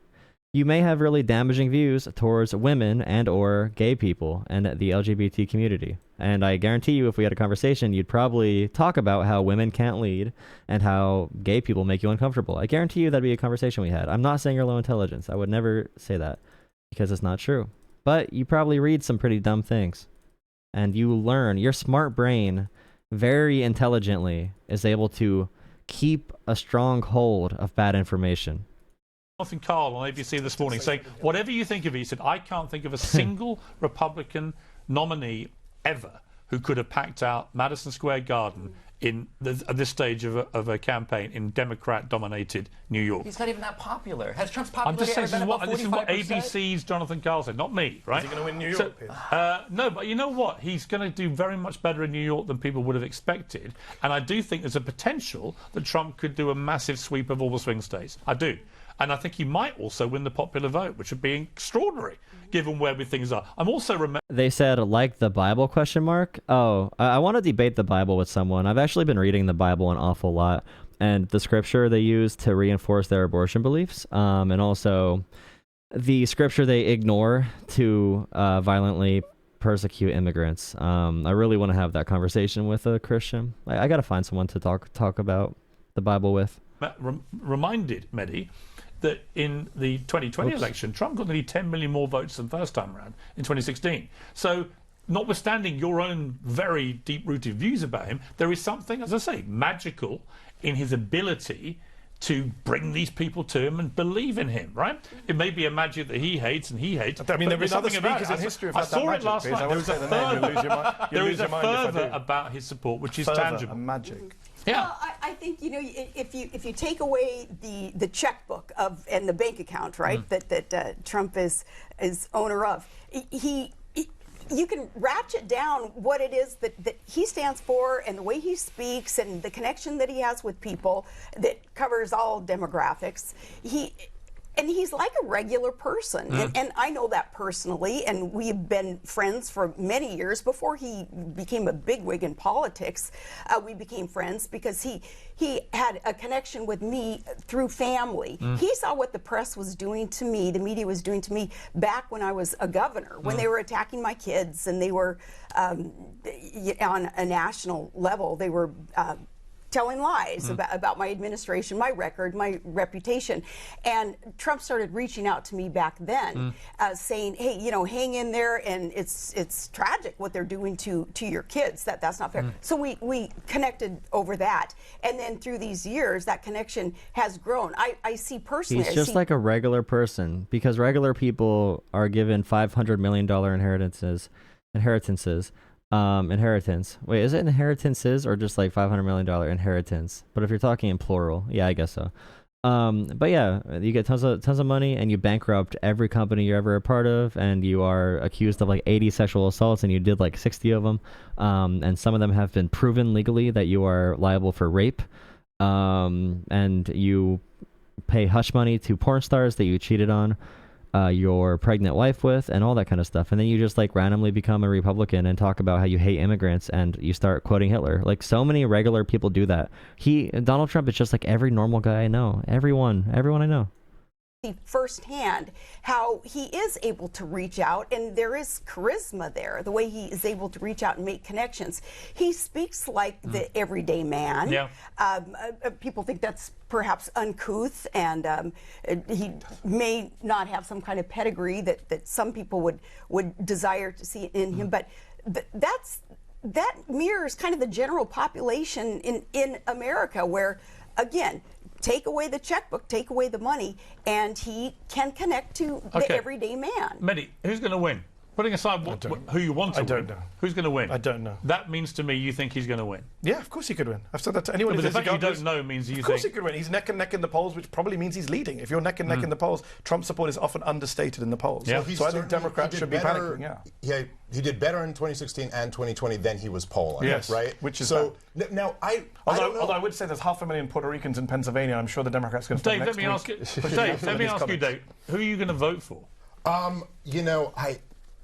you may have really damaging views towards women and or gay people and the LGBT community. And I guarantee you, if we had a conversation, you'd probably talk about how women can't lead and how gay people make you uncomfortable. I guarantee you that'd be a conversation we had. I'm not saying you're low intelligence. I would never say that because it's not true. But you probably read some pretty dumb things. And you learn. Your smart brain very intelligently is able to keep a strong hold of bad information. Jonathan Karl on ABC this morning saying, whatever you think of it, he said, I can't think of a single Republican nominee ever who could have packed out Madison Square Garden at this stage of a campaign in Democrat-dominated New York. He's not even that popular. Has Trump's popularity I'm just saying, this is what 45%? ABC's Jonathan Karl said, not me, right? Is he going to win New York? No, but you know what? He's going to do very much better in New York than people would have expected. And I do think there's a potential that Trump could do a massive sweep of all the swing states. I do. And I think he might also win the popular vote, which would be extraordinary, given where things are. I'm also They said, like the Bible, question mark? Oh, I want to debate the Bible with someone. I've actually been reading the Bible an awful lot, and the scripture they use to reinforce their abortion beliefs, and also the scripture they ignore to violently persecute immigrants. I really want to have that conversation with a Christian. I got to find someone to talk about the Bible with. Reminded, Mehdi, that in the 2020 election, Trump got nearly 10 million more votes than first time around in 2016. So, notwithstanding your own very deep-rooted views about him, there is something, as I say, magical in his ability to bring these people to him and believe in him, right? It may be a magic that he hates, I mean, there is other speakers in history. I saw it last night. There is a fervour about his support, which is tangible. Magic. Yeah. Well, I think, you know, if you take away the checkbook and the bank account, right, that Trump is owner of, you can ratchet down what it is that he stands for and the way he speaks and the connection that he has with people that covers all demographics. and he's like a regular person, and I know that personally, and we've been friends for many years. Before he became a bigwig in politics, we became friends because he had a connection with me through family. He saw what the press was doing to me, the media was doing to me back when I was a governor, when they were attacking my kids, and they were on a national level, they were telling lies about my administration, my record, my reputation. And Trump started reaching out to me back then, saying, hey, you know, hang in there, and it's tragic what they're doing to your kids. That's not fair. So we connected over that. And then through these years, that connection has grown. I see personally... He's just like a regular person, because regular people are given $500 million inheritance. Wait, is it inheritances or just like $500 million inheritance? But if you're talking in plural, yeah, I guess so. But yeah, you get tons of money, and you bankrupt every company you're ever a part of, and you are accused of like 80 sexual assaults, and you did like 60 of them. And some of them have been proven legally that you are liable for rape. And you pay hush money to porn stars that you cheated on your pregnant wife with, and all that kind of stuff. And then you just like randomly become a Republican and talk about how you hate immigrants, and you start quoting Hitler. Like, so many regular people do that. Donald Trump is just like every normal guy I know. Everyone I know. Firsthand how he is able to reach out, and there is charisma there, the way he is able to reach out and make connections. He speaks like the everyday man. Yeah. People think that's perhaps uncouth, and he may not have some kind of pedigree that some people would desire to see in him, but that mirrors kind of the general population in America, where, again, take away the checkbook, take away the money, and he can connect to the everyday man. Mehdi, who's going to win? Putting aside who you want to win, know. Who's going to win? I don't know. That means to me you think he's going to win. Yeah, of course he could win. I've said that to anyone. But the fact you don't know means you think... Of course he could win. He's neck and neck in the polls, which probably means he's leading. If you're neck and neck in the polls, Trump's support is often understated in the polls. Yeah. So I think Democrats should be panicking. Yeah, he did better in 2016 and 2020 than he was polling. Yes, right. Which is so now although I would say there's 500,000 Puerto Ricans in Pennsylvania. I'm sure the Democrats are going to. Dave, let me ask you, Dave, who are you going to vote for? You know,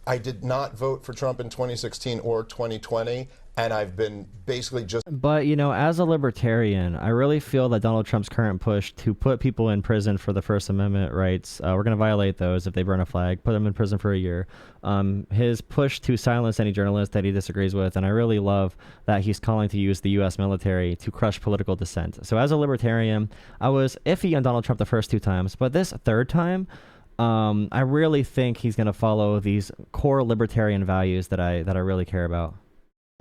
I did not vote for Trump in 2016 or 2020, and I've been basically just... But, you know, as a libertarian, I really feel that Donald Trump's current push to put people in prison for the First Amendment rights, we're going to violate those if they burn a flag, put them in prison for a year. His push to silence any journalist that he disagrees with, and I really love that he's calling to use the U.S. military to crush political dissent. So as a libertarian, I was iffy on Donald Trump the first two times, but this third time... I really think he's going to follow these core libertarian values that I really care about.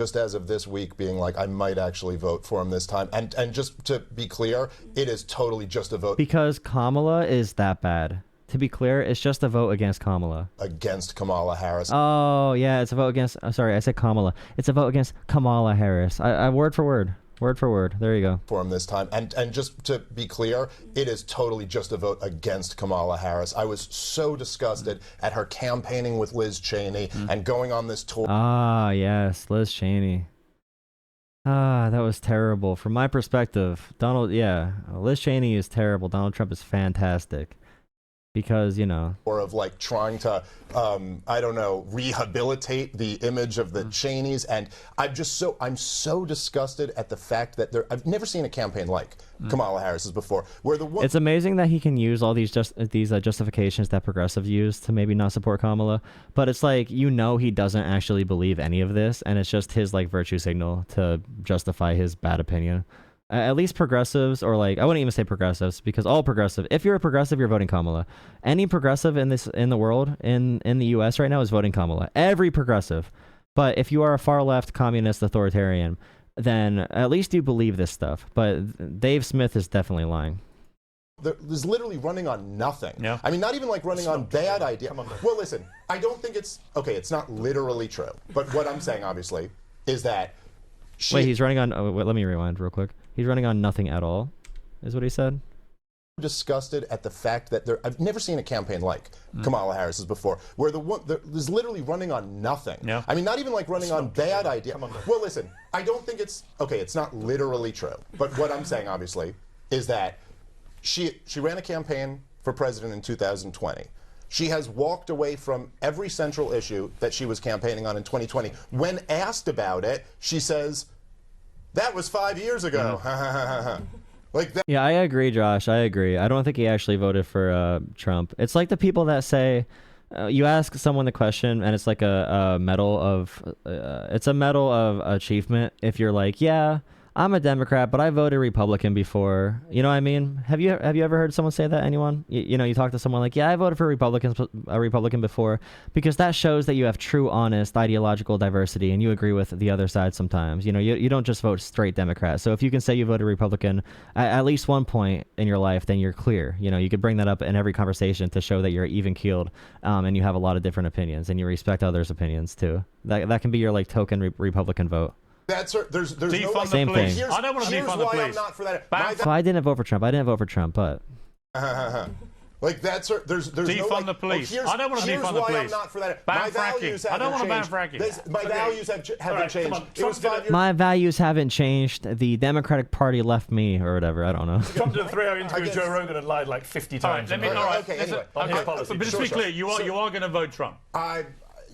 Just as of this week, being like, I might actually vote for him this time. And just to be clear, it is totally just a vote. Because Kamala is that bad. To be clear, it's just a vote against Kamala. Against Kamala Harris. Oh, yeah, it's a vote against... sorry, I said Kamala. It's a vote against Kamala Harris. I word for word. Word for word. There you go. For him this time. And just to be clear, it is totally just a vote against Kamala Harris. I was so disgusted at her campaigning with Liz Cheney and going on this tour. Ah, yes, Liz Cheney. Ah, that was terrible. From my perspective, Liz Cheney is terrible. Donald Trump is fantastic. Because, you know... Or of, like, trying to, I don't know, rehabilitate the image of the Cheneys. And I'm so disgusted at the fact that I've never seen a campaign like Kamala Harris's before, where It's amazing that he can use all these justifications that progressives use to maybe not support Kamala. But it's like, you know, he doesn't actually believe any of this, and it's just his, like, virtue signal to justify his bad opinion. At least progressives, or like, I wouldn't even say progressives, because all progressive, if you're a progressive, you're voting Kamala. Any progressive in the world, in the US right now, is voting Kamala. Every progressive. But if you are a far left communist authoritarian, then at least you believe this stuff. But Dave Smith is definitely lying. There's literally running on nothing. Yeah. I mean, not even like running on bad idea. Well, listen, I don't think it's not literally true. But what I'm saying, obviously, is that wait, he's running on... let me rewind real quick. He's running on nothing at all, is what he said. Disgusted at the fact that I've never seen a campaign like Kamala Harris's before, where there's literally running on nothing. Yeah. I mean, not even like running on bad idea. Well, listen, I don't think it's not literally true. But what I'm saying, obviously, is that she ran a campaign for president in 2020. She has walked away from every central issue that she was campaigning on in 2020. When asked about it, she says, that was 5 years ago. Like that. Yeah, I agree, Josh. I agree. I don't think he actually voted for Trump. It's like the people that say, you ask someone the question and it's like a medal of, it's a medal of achievement if you're like, yeah, I'm a Democrat, but I voted Republican before. You know what I mean? Have you ever heard someone say that? Anyone? You know, you talk to someone like, yeah, I voted for a Republican before, because that shows that you have true, honest ideological diversity and you agree with the other side sometimes. You know, you don't just vote straight Democrat. So if you can say you voted Republican at least one point in your life, then you're clear. You know, you could bring that up in every conversation to show that you're even keeled, and you have a lot of different opinions and you respect others' opinions too. That can be your like token Republican vote. That's her. There's no like, same thing. I don't want to defund the police. I'm not for that. So I didn't vote for Trump. I didn't vote for Trump, but like that's her. There's defund no like, the police. I don't want to defund the police. I'm not for that. Ban My values fracking. I don't want to ban changed. fracking. My values haven't changed. It was 5 years. my values haven't changed. The Democratic Party left me, or whatever. I don't know. Trump did a 3-hour interview with Joe Rogan and lied like 50 times. All right, Okay, anyway. On his policy. But just to be clear, you are going to vote Trump.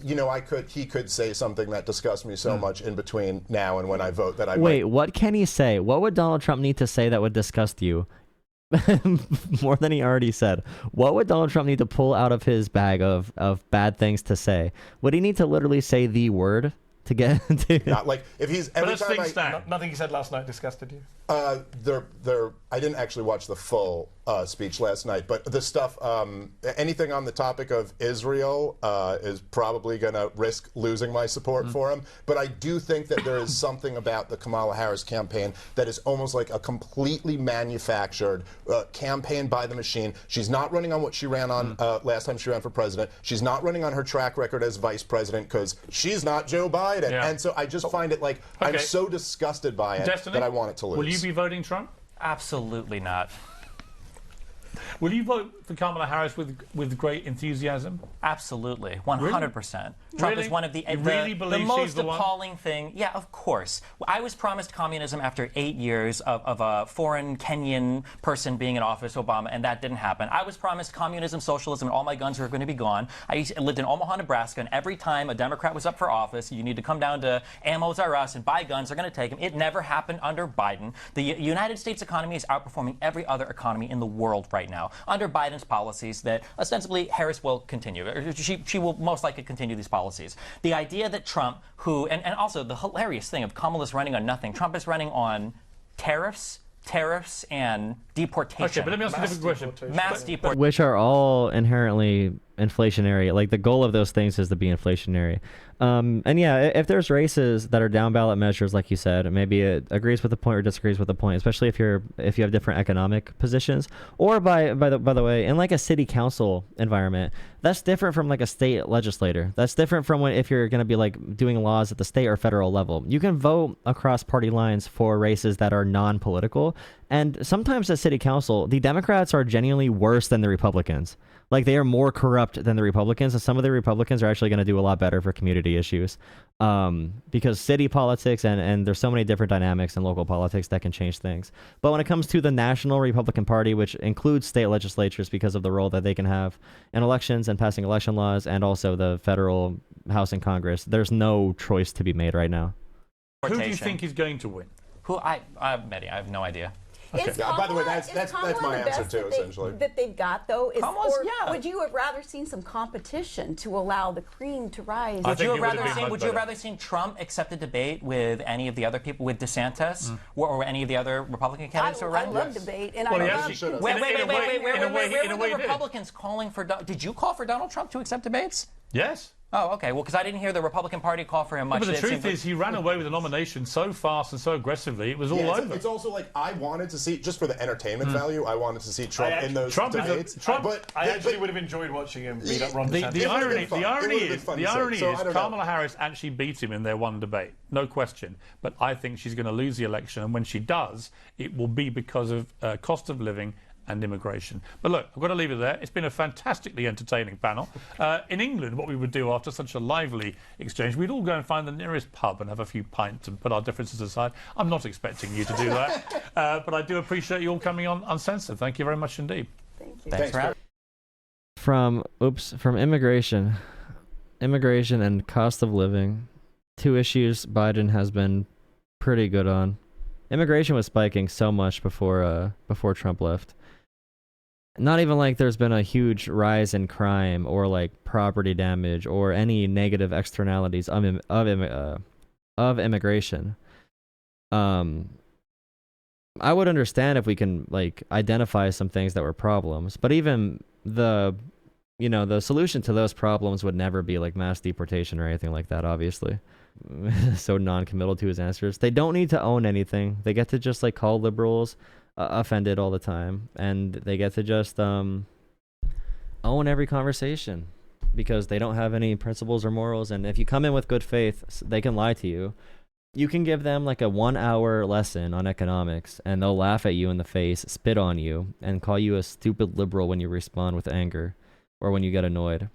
You know, he could say something that disgusts me so much in between now and when I vote that I Wait, what can he say? What would Donald Trump need to say that would disgust you? More than he already said. What would Donald Trump need to pull out of his bag of bad things to say? Would he need to literally say the word to get to... Not like, if he's... Every time nothing he said last night disgusted you? I didn't actually watch the full speech last night, but the stuff, anything on the topic of Israel is probably going to risk losing my support for him. But I do think that there is something about the Kamala Harris campaign that is almost like a completely manufactured campaign by the machine. She's not running on what she ran on last time she ran for president. She's not running on her track record as vice president because she's not Joe Biden. Yeah. And so I just find it like, I'm so disgusted by it that I want it to lose. Will you be voting Trump? Absolutely not. Will you vote for Kamala Harris with great enthusiasm? Absolutely, 100%. Trump is one of the most appalling thing. Yeah, of course. I was promised communism after 8 years of a foreign Kenyan person being in office, Obama, and that didn't happen. I was promised communism, socialism, and all my guns were going to be gone. I lived in Omaha, Nebraska, and every time a Democrat was up for office, you need to come down to Ammo's R Us and buy guns. They're going to take them. It never happened under Biden. The United States economy is outperforming every other economy in the world right now under Biden's policies that ostensibly Harris will continue. She will most likely continue these policies. The idea that Trump, and also the hilarious thing of Kamala's running on nothing, Trump is running on tariffs and deportation. Okay, but let me ask you a different question. Mass deportation. Which are all inherently inflationary. Like, the goal of those things is to be inflationary. And yeah, if there's races that are down ballot measures, like you said, maybe it agrees with the point or disagrees with the point, especially if you have different economic positions. Or by the way, in like a city council environment, that's different from like a state legislator. That's different from if you're going to be like doing laws at the state or federal level. You can vote across party lines for races that are non-political. And sometimes at city council, the Democrats are genuinely worse than the Republicans. Like, they are more corrupt than the Republicans, and some of the Republicans are actually going to do a lot better for community issues. Because city politics and there's so many different dynamics in local politics that can change things. But when it comes to the National Republican Party, which includes state legislatures because of the role that they can have in elections and passing election laws, and also the federal House and Congress, there's no choice to be made right now. Who do you think is going to win? Mehdi, I have no idea. Okay. By the way, that's my answer too, essentially. That they've got though is, yeah. Would you have rather seen some competition to allow the cream to rise? Would you have rather seen Trump accept a debate with any of the other people, with DeSantis or any of the other Republican candidates who are running? I love debate, and well, I love. Wait, where were the Republicans calling for? Did you call for Donald Trump to accept debates? Yes. Oh, okay. Well, because I didn't hear the Republican Party call for him much. But the truth is, he ran away with the nomination so fast and so aggressively, it was all over. It's also like, I wanted to see, just for the entertainment value, I wanted to see Trump in those debates. I actually would have enjoyed watching him beat up Ron DeSantis. The irony is Kamala Harris actually beat him in their one debate, no question. But I think she's going to lose the election, and when she does, it will be because of cost of living and immigration. But look, I've got to leave it there. It's been a fantastically entertaining panel. In England, what we would do after such a lively exchange, we'd all go and find the nearest pub and have a few pints and put our differences aside. I'm not expecting you to do that, but I do appreciate you all coming on Uncensored. Thank you very much indeed. Thank you. Thanks for having From immigration and cost of living, two issues Biden has been pretty good on. Immigration was spiking so much before Trump left. Not even like there's been a huge rise in crime or like property damage or any negative externalities of immigration. I would understand if we can like identify some things that were problems, but even the solution to those problems would never be like mass deportation or anything like that, obviously. So non-committal to his answers. They don't need to own anything. They get to just like call liberals offended all the time, and they get to just own every conversation because they don't have any principles or morals. And if you come in with good faith, they can lie to you. You can give them like a 1-hour lesson on economics and they'll laugh at you in the face, spit on you, and call you a stupid liberal when you respond with anger or when you get annoyed.